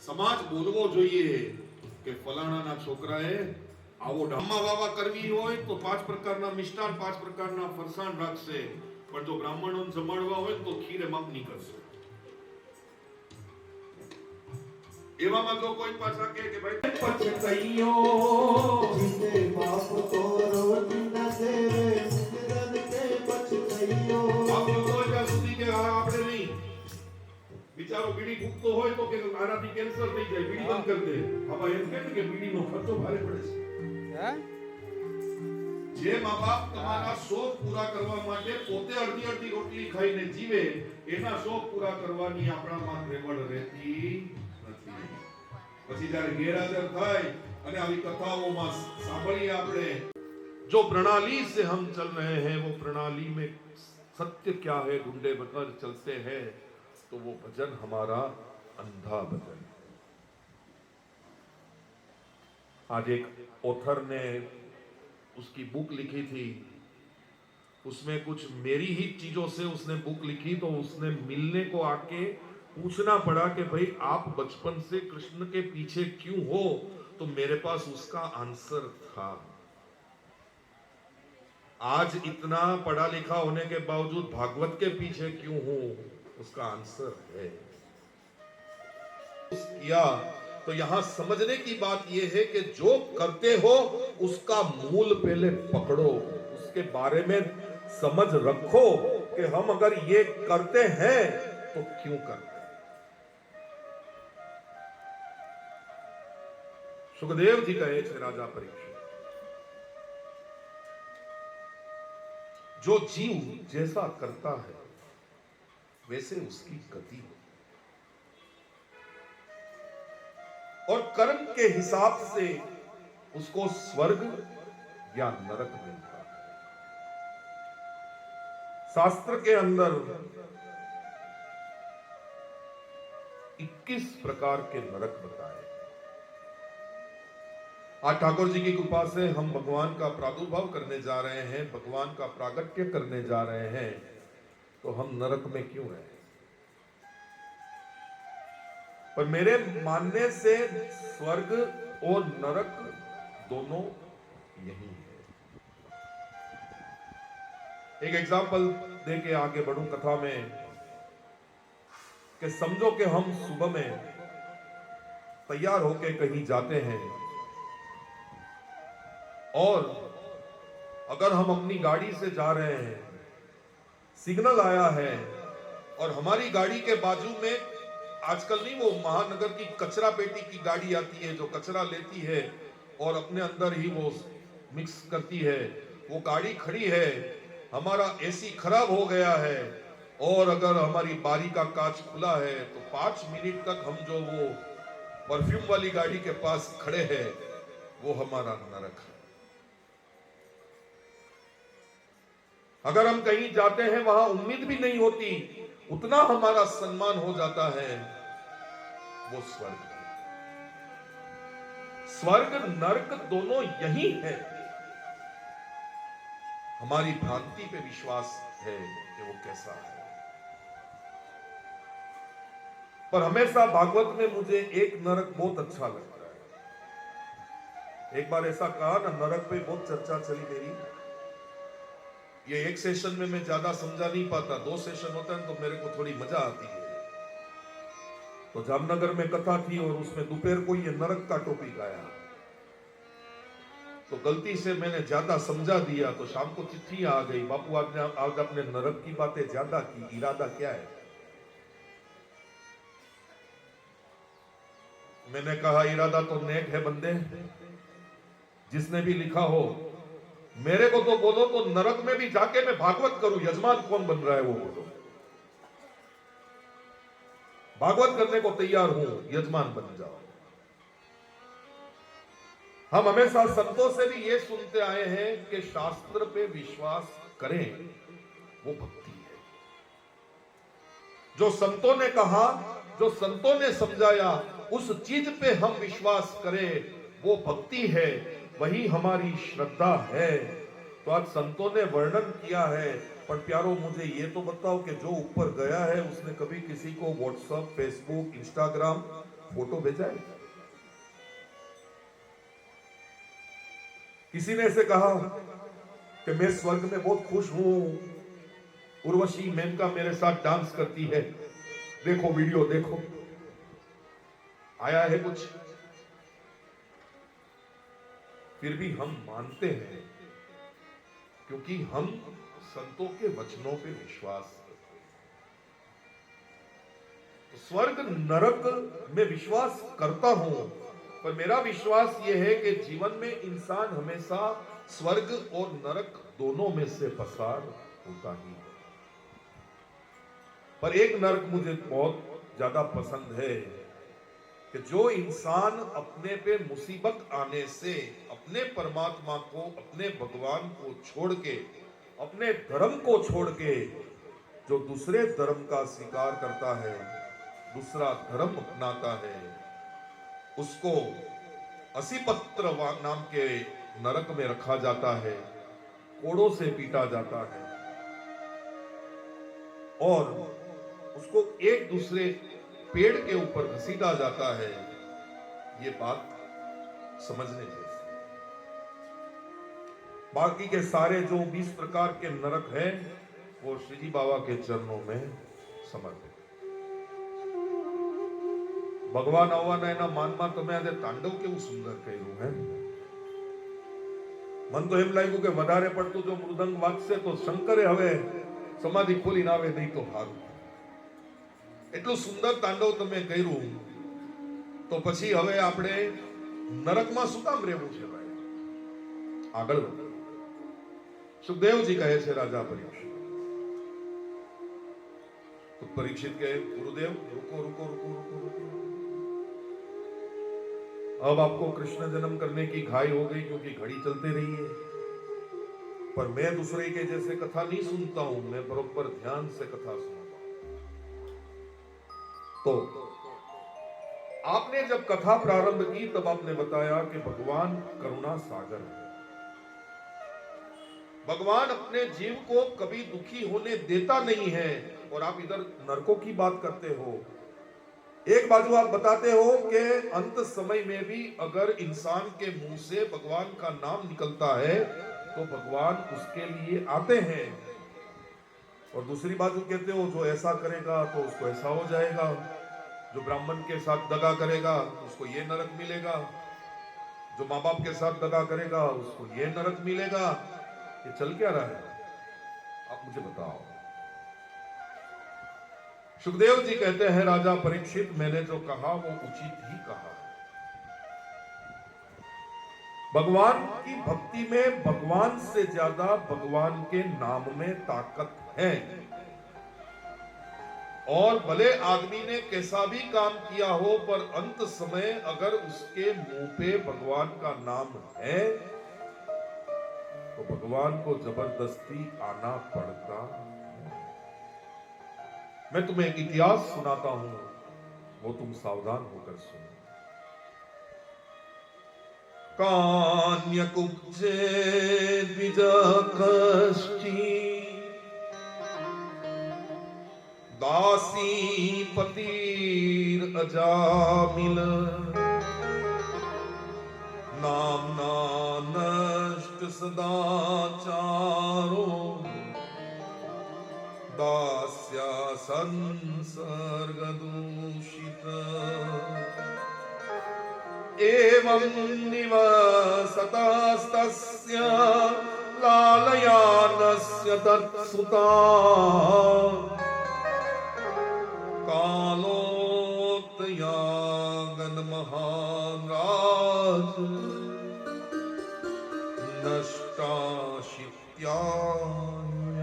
સમાજ બોલવો જોઈએ કે ફલાણાના છોકરાએ આવો ડામા વાવા કરવી હોય તો 5 પ્રકારના મિષ્ટાન, 5 પ્રકારના ફરસાણ રાખશે, પણ જો બ્રાહ્મણોને જમાડવા હોય તો ખીરે માપની કરશે। એવામાં જો કોઈ પાછા કહે કે ભાઈ પછતાઈઓ, जिसे बाप को रोटी न देवे मित्रन के पछताइयो। બાપ લોકો જ્યાં સુધી કે આ આપણે નહીં, બિચારો બીડી ફૂંકતો હોય તો કે આનાથી કેન્સર થઈ જાય, બીડી બંધ કરી દે। બાપા એમ કહે ને કે બીડીનો ખર્ચો ભારે પડે છે। જે મા બાપ તમારા શોખ પૂરા કરવા માટે પોતે અડધી અડધી રોટલી ખાઈને જીવે, એના શોખ પૂરા કરવાની આપણામાં ત્રેવડ રહેતી નથી। પછી જ્યારે ગેરહાજર થાય અને આવી કથાઓમાં સાંભળીએ આપણે, जो प्रणाली से हम चल रहे हैं वो प्रणाली में सत्य क्या है ढूंढे बगैर चलते हैं, तो वो भजन हमारा अंधा भजन। आज एक ऑथर ने उसकी बुक लिखी थी, उसमें कुछ मेरी ही चीजों से उसने बुक लिखी, तो उसने मिलने को आके पूछना पड़ा कि भाई आप बचपन से कृष्ण के पीछे क्यों हो, तो मेरे पास उसका आंसर था। आज इतना पढ़ा लिखा होने के बावजूद भागवत के पीछे क्यों हूं, उसका आंसर है। किया तो यहां समझने की बात यह है कि जो करते हो उसका मूल पहले पकड़ो, उसके बारे में समझ रखो कि हम अगर ये करते हैं तो क्यों करते हैं। सुखदेव जी कहे छे राजा परीक्षित, जो जीव जैसा करता है वैसे उसकी गति हो, और कर्म के हिसाब से उसको स्वर्ग या नरक मिलता है। शास्त्र के अंदर 21 प्रकार के नरक बताए। आज ठाकुर जी की कृपा से हम भगवान का प्रादुर्भाव करने जा रहे हैं, भगवान का प्रागट्य करने जा रहे हैं, तो हम नरक में क्यों हैं? पर मेरे मानने से स्वर्ग और नरक दोनों यही है। एक एग्जाम्पल दे के आगे बढ़ूं कथा में, कि समझो कि हम सुबह में तैयार होके कहीं जाते हैं, और अगर हम अपनी गाड़ी से जा रहे हैं, सिग्नल आया है और हमारी गाड़ी के बाजू में, आजकल नहीं वो महानगर की कचरा पेटी की गाड़ी आती है जो कचरा लेती है और अपने अंदर ही वो मिक्स करती है, वो गाड़ी खड़ी है, हमारा एसी खराब हो गया है और अगर हमारी बारी का कांच खुला है तो 5 मिनट तक हम जो वो परफ्यूम वाली गाड़ी के पास खड़े हैं, वो हमारा नरक है। अगर हम कहीं जाते हैं वहां उम्मीद भी नहीं होती, उतना हमारा सम्मान हो जाता है, वो स्वर्ग है। स्वर्ग नरक दोनों यही है। हमारी भ्रांति पे विश्वास है कि वो कैसा है। पर हमेशा भागवत में मुझे एक नरक बहुत अच्छा लगता है। एक बार ऐसा कहा ना, नरक पे बहुत चर्चा चली मेरी। ये एक सेशन में मैं ज्यादा समझा नहीं पाता, 2 सेशन होता है तो मेरे को थोड़ी मजा आती है। तो जामनगर में कथा थी और उसमें दोपहर को ये नरक का टॉपिक आया, तो गलती से मैंने ज्यादा समझा दिया, तो शाम को चिट्ठी आ गई, बापू आज आपने नरक की बातें ज्यादा की, इरादा क्या है? मैंने कहा इरादा तो नेक है बंदे, जिसने भी लिखा हो, मेरे को तो बोलो तो नरक में भी जाके मैं भागवत करूं, यजमान कौन बन रहा है वो बोलो। भागवत करने को तैयार हूं, यजमान बन जाओ। हम हमेशा संतों से भी ये सुनते आए हैं कि शास्त्र पे विश्वास करें, वो भक्ति है। जो संतों ने कहा, जो संतों ने समझाया, उस चीज पे हम विश्वास करें, वो भक्ति है, वही हमारी श्रद्धा है। तो आज संतों ने वर्णन किया है, पर प्यारो मुझे ये तो बताओ कि जो ऊपर गया है उसने कभी किसी को व्हाट्सएप, फेसबुक, इंस्टाग्राम फोटो भेजा है? किसी ने ऐसे कहा कि मैं स्वर्ग में बहुत खुश हूं, उर्वशी मेनका मेरे साथ डांस करती है, देखो वीडियो देखो, आया है कुछ? फिर भी हम मानते हैं क्योंकि हम संतों के वचनों पे विश्वास करते हैं। तो स्वर्ग नरक में विश्वास करता हूं, पर मेरा विश्वास यह है कि जीवन में इंसान हमेशा स्वर्ग और नरक दोनों में से पसार होता ही है। पर एक नरक मुझे बहुत ज्यादा पसंद है, कि जो इंसान अपने पे मुसीबत आने से अपने परमात्मा को, अपने भगवान को छोड़ के, अपने धर्म को छोड़ के जो दूसरे धर्म का स्वीकार करता है, दूसरा धर्म अपनाता है, उसको असीपत्र नाम के नरक में रखा जाता है, कोड़ों से पीटा जाता है और उसको एक दूसरे पेड़ के ऊपर घसीटा जाता है। ये बात समझने जैसी। बाकी के सारे जो 20 प्रकार के नरक हैं वो श्री जी बाबा के चरणों में समर्पित। भगवान આવવાના એના માનમાં તમે આજે તાંડવ કેવું સુંદર કર્યું હે। મન તો એમ લાગ્યું કે વધારે પડતું જો મૃદંગ વાગશે તો શંકરે હવે સમાધિ ખોલીને આવે નહીં તો સારું। એટલું સુંદર તાંડવ તમે કર્યું, તો પછી હવે આપણે નરકમાં શું કામ રહેવું છે ભાઈ? આગળ વધો। सुखदेव जी કહે છે રાજા પરીક્ષિત. तो परीक्षित कहे गुरुदेव रुको रुको रुको रुको रुको, अब आपको कृष्ण जन्म करने की घाई हो गई क्योंकि घड़ी चलते रही है, पर मैं दूसरे के जैसे कथा नहीं सुनता हूं, मैं बरोबर ध्यान से कथा सुनता हूं. तो आपने जब कथा प्रारंभ की तब आपने बताया कि भगवान करुणा सागर है. भगवान अपने जीव को कभी दुखी होने देता नहीं है, और आप इधर नरकों की बात करते हो. एक बाजू आप बताते हो कि अंत समय में भी अगर इंसान के मुंह से भगवान का नाम निकलता है तो भगवान उसके लिए आते हैं, और दूसरी बाजू कहते हो जो ऐसा करेगा तो उसको ऐसा हो जाएगा, जो ब्राह्मण के साथ दगा करेगा उसको ये नरक मिलेगा, जो माँ बाप के साथ दगा करेगा उसको ये नरक मिलेगा. ये चल क्या रहा है, आप मुझे बताओ. सुखदेव जी कहते हैं राजा परीक्षित, मैंने जो कहा वो उचित ही कहा. भगवान की भक्ति में भगवान से ज्यादा भगवान के नाम में ताकत है, और भले आदमी ने कैसा भी काम किया हो पर अंत समय अगर उसके मुंह पे भगवान का नाम है तो भगवान को जबरदस्ती आना पड़ता. मैं तुम्हें एक इतिहास सुनाता हूं, वो तुम सावधान होकर सुनो. कान्यकुब्जे द्विजकश्चि दासी पतिर अजामिल नामना नष्ट सदाचारो दास्या संसर्ग दूषित एवं निवसतस्तस्य लालयानस्य तत्सुता कालोत्यागन महान राज नष्टाशित्यान्य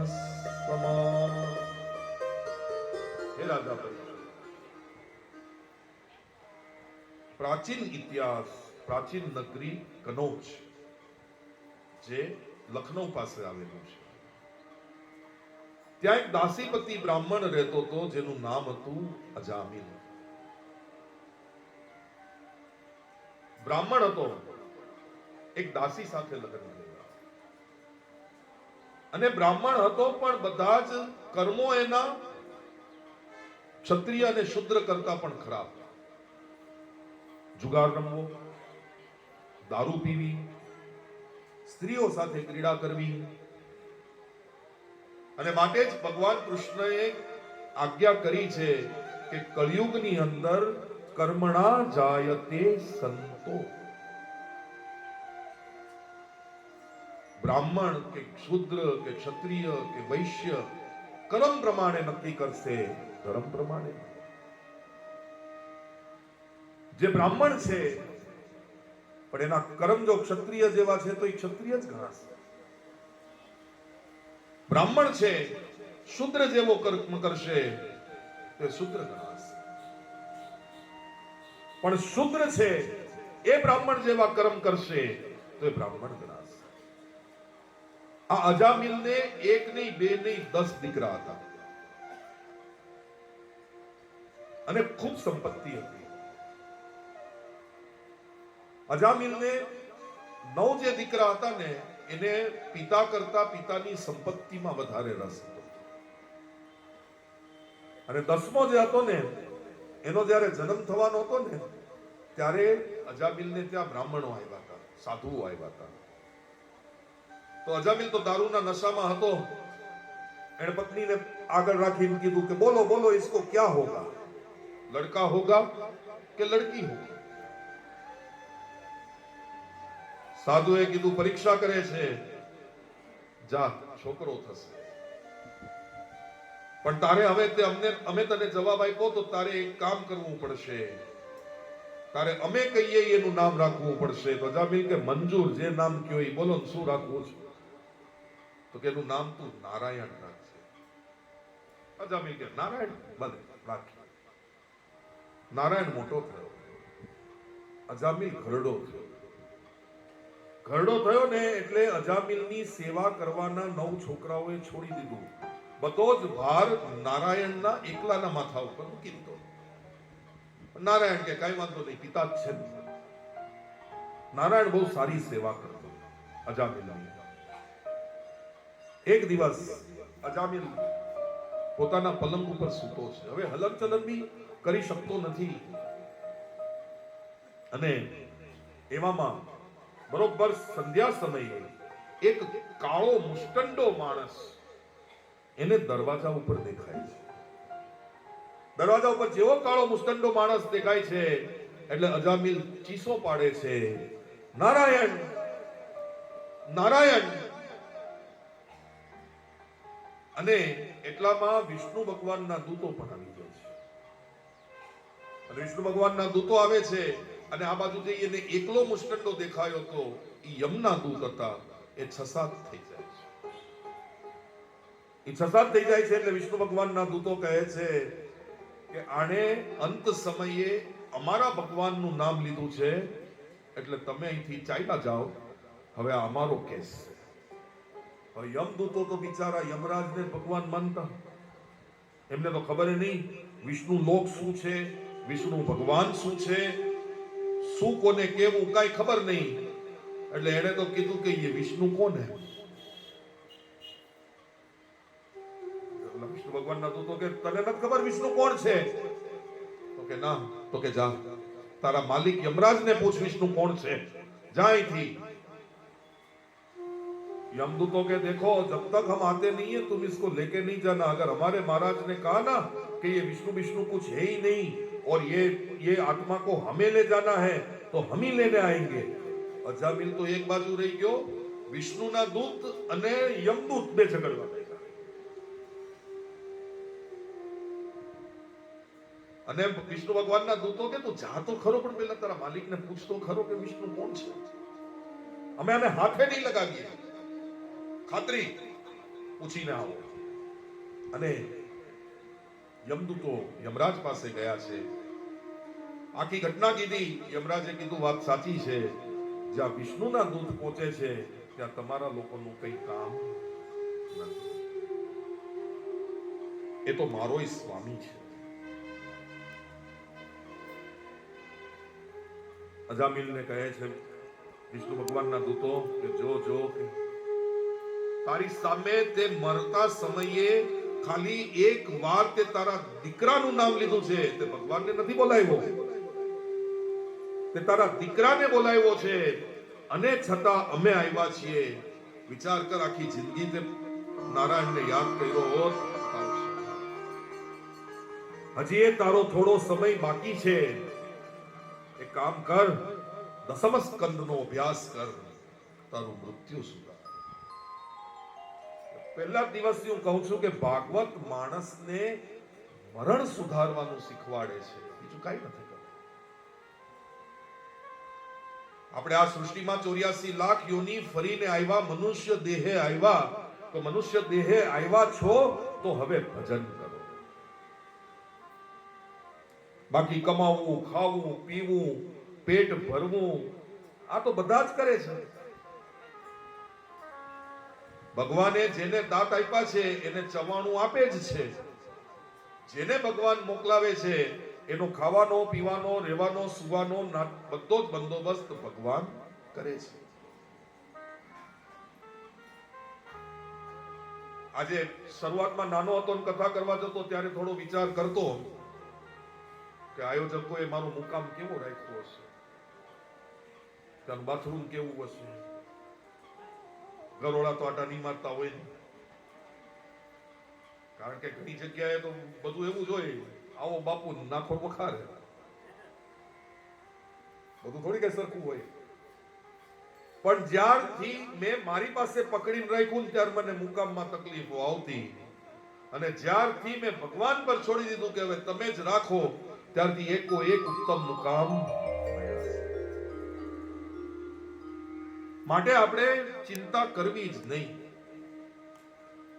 समान. हे राजा प्राचीन इतिहास, प्राचीन नगरी कनौज જે લખનૌ પાસે આવેલું છે, ત્યાં એક દાસીપતિ બ્રાહ્મણ રહેતો હતો જેનું નામ હતું અજામિલ. બ્રાહ્મણ હતો, એક દાસી સાથે લગ્ન કર્યા, અને બ્રાહ્મણ હતો પણ બધા જ કર્મો એના ક્ષત્રિય અને શુદ્ર કરતા પણ ખરાબ. જુગાર રમવો, દારૂ પીવી, સ્ત્રીઓ સાથે ક્રીડા કરવી, અને માટે જ ભગવાન કૃષ્ણએ આજ્ઞા કરી છે કે કળિયુગની અંદર કર્મણા જાયતે સંતો. બ્રાહ્મણ કે શુદ્ર કે ક્ષત્રિય કે વૈશ્ય કર્મ પ્રમાણે નક્કી કરશે, ધર્મ પ્રમાણે. જે બ્રાહ્મણ છે પણ એના કર્મ જો ક્ષત્રિય જેવા છે તો એ ક્ષત્રિય જ ગણાશે. બ્રાહ્મણ છે શુદ્ર જેવો કર્મ કરશે તો એ શુદ્ર ગણાશે, પણ શુદ્ર છે એ બ્રાહ્મણ જેવા કર્મ કરશે તો એ બ્રાહ્મણ ગણાશે. આ અજામિલને એક નહીં, બે નહીં, 10 દીકરા હતા અને ખૂબ સંપત્તિ હતી. અજામિલને 9 જે દીકરા હતા ને એને પિતા કરતા પિતાની સંપત્તિમાં વધારે રસ હતો, અને 10મો જે હતો ને એનો જ્યારે જન્મ થવાનો હતો ને ત્યારે અજામિલને ત્યાં બ્રાહ્મણો આવ્યા હતા, સાધુઓ આવ્યા હતા. તો અજામિલ તો દારૂના નશામાં હતો, એને પત્નીને આગળ રાખીને કીધું કે બોલો બોલો इसको क्या होगा, लड़का होगा કે लड़की होगी. સાધુએ કીધું પરીક્ષા કરે છે, જા છોકરો થશે, પણ તારે હવે અમે તને જવાબ આપ્યો તો તારે એક કામ કરવું પડશે, તારે અમે કહીએ એનું નામ રાખવું પડશે. તો અજામિલ કે મંજૂર, જે નામ કયો એ બોલો, શું રાખવું છે? તો તો કે એનું નામ તું નારાયણ રાખજે. અજામિલ કે નારાયણ ભલે રાખી. નારાયણ મોટો થયો, અજામિલ ઘરડો થયો. ઘરડો થયો ને એટલે અજામિલની સેવા કરવાના 9 છોકરાઓએ છોડી દીધું. બધો જ ભાર નારાયણના એકલાના માથા ઉપર મૂકી દીધો. નારાયણ કે કઈ વાંધો નહીં, પિતા જ છે ને. નારાયણ બહુ સારી સેવા કરતો અજામિલની. એક દિવસ અજામિલ પોતાના પલંગ ઉપર સૂતો છે. હવે હલનચલન બી કરી શકતો નથી. અને એવામાં બરોબર સંધ્યા સમયે એક કાળો મુસ્ટંડો માણસ એને દરવાજા ઉપર દેખાય છે. દરવાજા ઉપર જેવો કાળો મુસ્ટંડો માણસ દેખાય છે એટલે અજામિલ ચીસો પાડે છે, નારાયણ નારાયણ. અને એટલામાં વિષ્ણુ ભગવાનના દૂતો પણ આવી જાય છે. અને વિષ્ણુ ભગવાનના દૂતો આવે છે અને આ બાજુથી એને એકલો મુસ્ટંડો દેખાયો તો એ યમના દૂત હતા. એ 6-7 થઈ જાય છે. એ 6-7 થઈ જાય છે એટલે વિષ્ણુ ભગવાનના દૂતો કહે છે કે આણે અંત સમયે અમારા ભગવાનનું નામ લીધું છે એટલે તમે અહીંથી ચાલ્યા જાઓ. હવે આ અમારો કેસ છે. હવે યમદૂતો તો બિચારા યમરાજને ભગવાન માનતા, એમને તો ખબર નહીં વિષ્ણુ લોક શું છે, વિષ્ણુ ભગવાન શું છે, શું કોને કેવું કાંઈ ખબર નહીં. એટલે એણે તો કીધું કે એ વિષ્ણુ કોણ હે. વિષ્ણુ ભગવાનના દૂતો કે તને નથી ખબર વિષ્ણુ કોણ છે? તો કે ના. તો કે જા તારા માલિક યમરાજને પૂછ વિષ્ણુ કોણ છે, જા અહીંથી. यमदूतों के देखो जब तक हम आते नहीं है तुम इसको लेके नहीं जाना. अगर हमारे महाराज ने कहा ना कि ये विष्णु विष्णु कुछ है ही नहीं और ये आत्मा को हमें ले जाना है तो हम ही लेने आएंगे. अजामिल तो एक बाजू रही गयो, विष्णुना दूत અને યમદૂત બે ઝઘડવા લાગ્યા. અને વિષ્ણુ ભગવાનના દૂતો કે તું જા તો ખરો પણ પહેલા તારા માલિકને પૂછ તો ખરો કે વિષ્ણુ કોણ છે. અમે આને હાથે નહીં લગાવીએ, ખાતરી પૂછીને આવો. અને યમદૂતો યમરાજ પાસે ગયા છે. આખી ઘટના કીધી. યમરાજે કીધું વાત સાચી છે, જ્યાં વિષ્ણુના દૂત પહોંચે છે ત્યાં તમારા લોકોનું કંઈ કામ નથી. એ તો મારો સ્વામી છે. અજામિલને કહે છે વિષ્ણુ ભગવાનના દૂતો કે જો તારી સામે તે મરતા સમયે ખાલી એક વાર તે તારા દીકરાનું નામ લીધું છે. તે ભગવાનને નથી બોલાવ્યો, તે તારા દીકરાને બોલાવ્યો છે. અને છતાં અમે આવ્યા છીએ. વિચાર કર, આખી જિંદગી તે નારાયણને યાદ કર્યો હોત. હજી એ તારો થોડો સમય બાકી છે. એક કામ કર, દસમ સ્કંદનો અભ્યાસ કર, તારું મૃત્યુ સુધાર. પહેલા દિવસથી હું કહું છું કે ભાગવત માણસને મરણ સુધારવાનું શીખવાડે છે, બીજું કાંઈ નથી કરતું. આપણે આ સૃષ્ટિમાં 84 લાખ યોની ફરીને આવ્યા, મનુષ્ય દેહે આવ્યા. તો મનુષ્ય દેહે આવ્યા છો તો હવે ભજન કરો. બાકી કમાવું, ખાવું, પીવું, પેટ ભરવું આ તો બધા જ કરે છે. ભગવાને જેને દાંત આપ્યા છે એને ચવાણું આપે જ છે. જેને ભગવાન મોકલાવે છે એનો ખાવાનો, પીવાનો, રહેવાનો, સુવાનો બધો જ બંદોબસ્ત ભગવાન કરે છે. આજે શરૂઆતમાં નાનો હતો ને કથા કરવા જતો ત્યારે થોડો વિચાર કરતો કે આયોજકોએ મારો મુકામ કેવો રાખ્યો હશે, ત્યાંનું બાથરૂમ કેવું હશે, ગરોળા તો આટા નહીં મારતા હોય ને. કારણ કે ઘણી જગ્યાએ તો બધું એવું જ હોય, આવો બાપુ નાખો વખારે, બધું થોડી કઈ સરખું હોય. પણ જ્યારથી મેં મારી પાસે પકડીને રાખ્યું ને ત્યાર મને મુકામમાં તકલીફો આવતી, અને જ્યારથી મેં ભગવાન પર છોડી દીધું કે હવે તમે જ રાખો, ત્યારથી એકો એક ઉત્તમ મુકામ. માટે આપણે ચિંતા કરવી જ નહીં.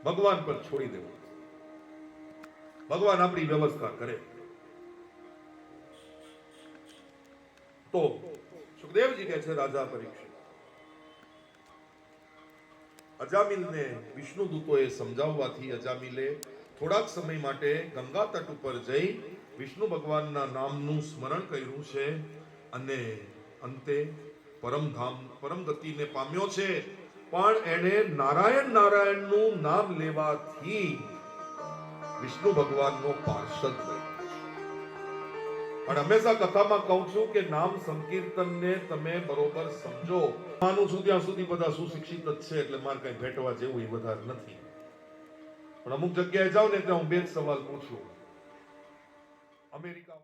ભગવાન પર છોડી દેવું. ભગવાન આપણી વ્યવસ્થા કરે. તો સુખદેવજી કહે છે રાજા પરીક્ષિત, અજામિલને વિષ્ણુ દૂતોએ સમજાવવાથી અજામિલે થોડાક સમય માટે ગંગા તટ ઉપર જઈ વિષ્ણુ ભગવાનના નામનું સ્મરણ કર્યું છે અને અંતે પરમધામ પરમ ગતિને પામ્યો છે. પણ એણે નારાયણ નારાયણનું નામ લેવાથી વિષ્ણુ ભગવાનનો પાર્ષદ બન્યો. પણ હંમેશા કથામાં કહું છું કે નામ સંકીર્તનને તમે બરોબર સમજો. માનું છું ત્યાં સુધી બધા સુશિક્ષિત જ છે એટલે મારે કઈ ભેટવા જેવું એ વધારે નથી. પણ અમુક જગ્યાએ જાવ ને ત્યાં હું બે જ સવાલ પૂછું. અમેરિકા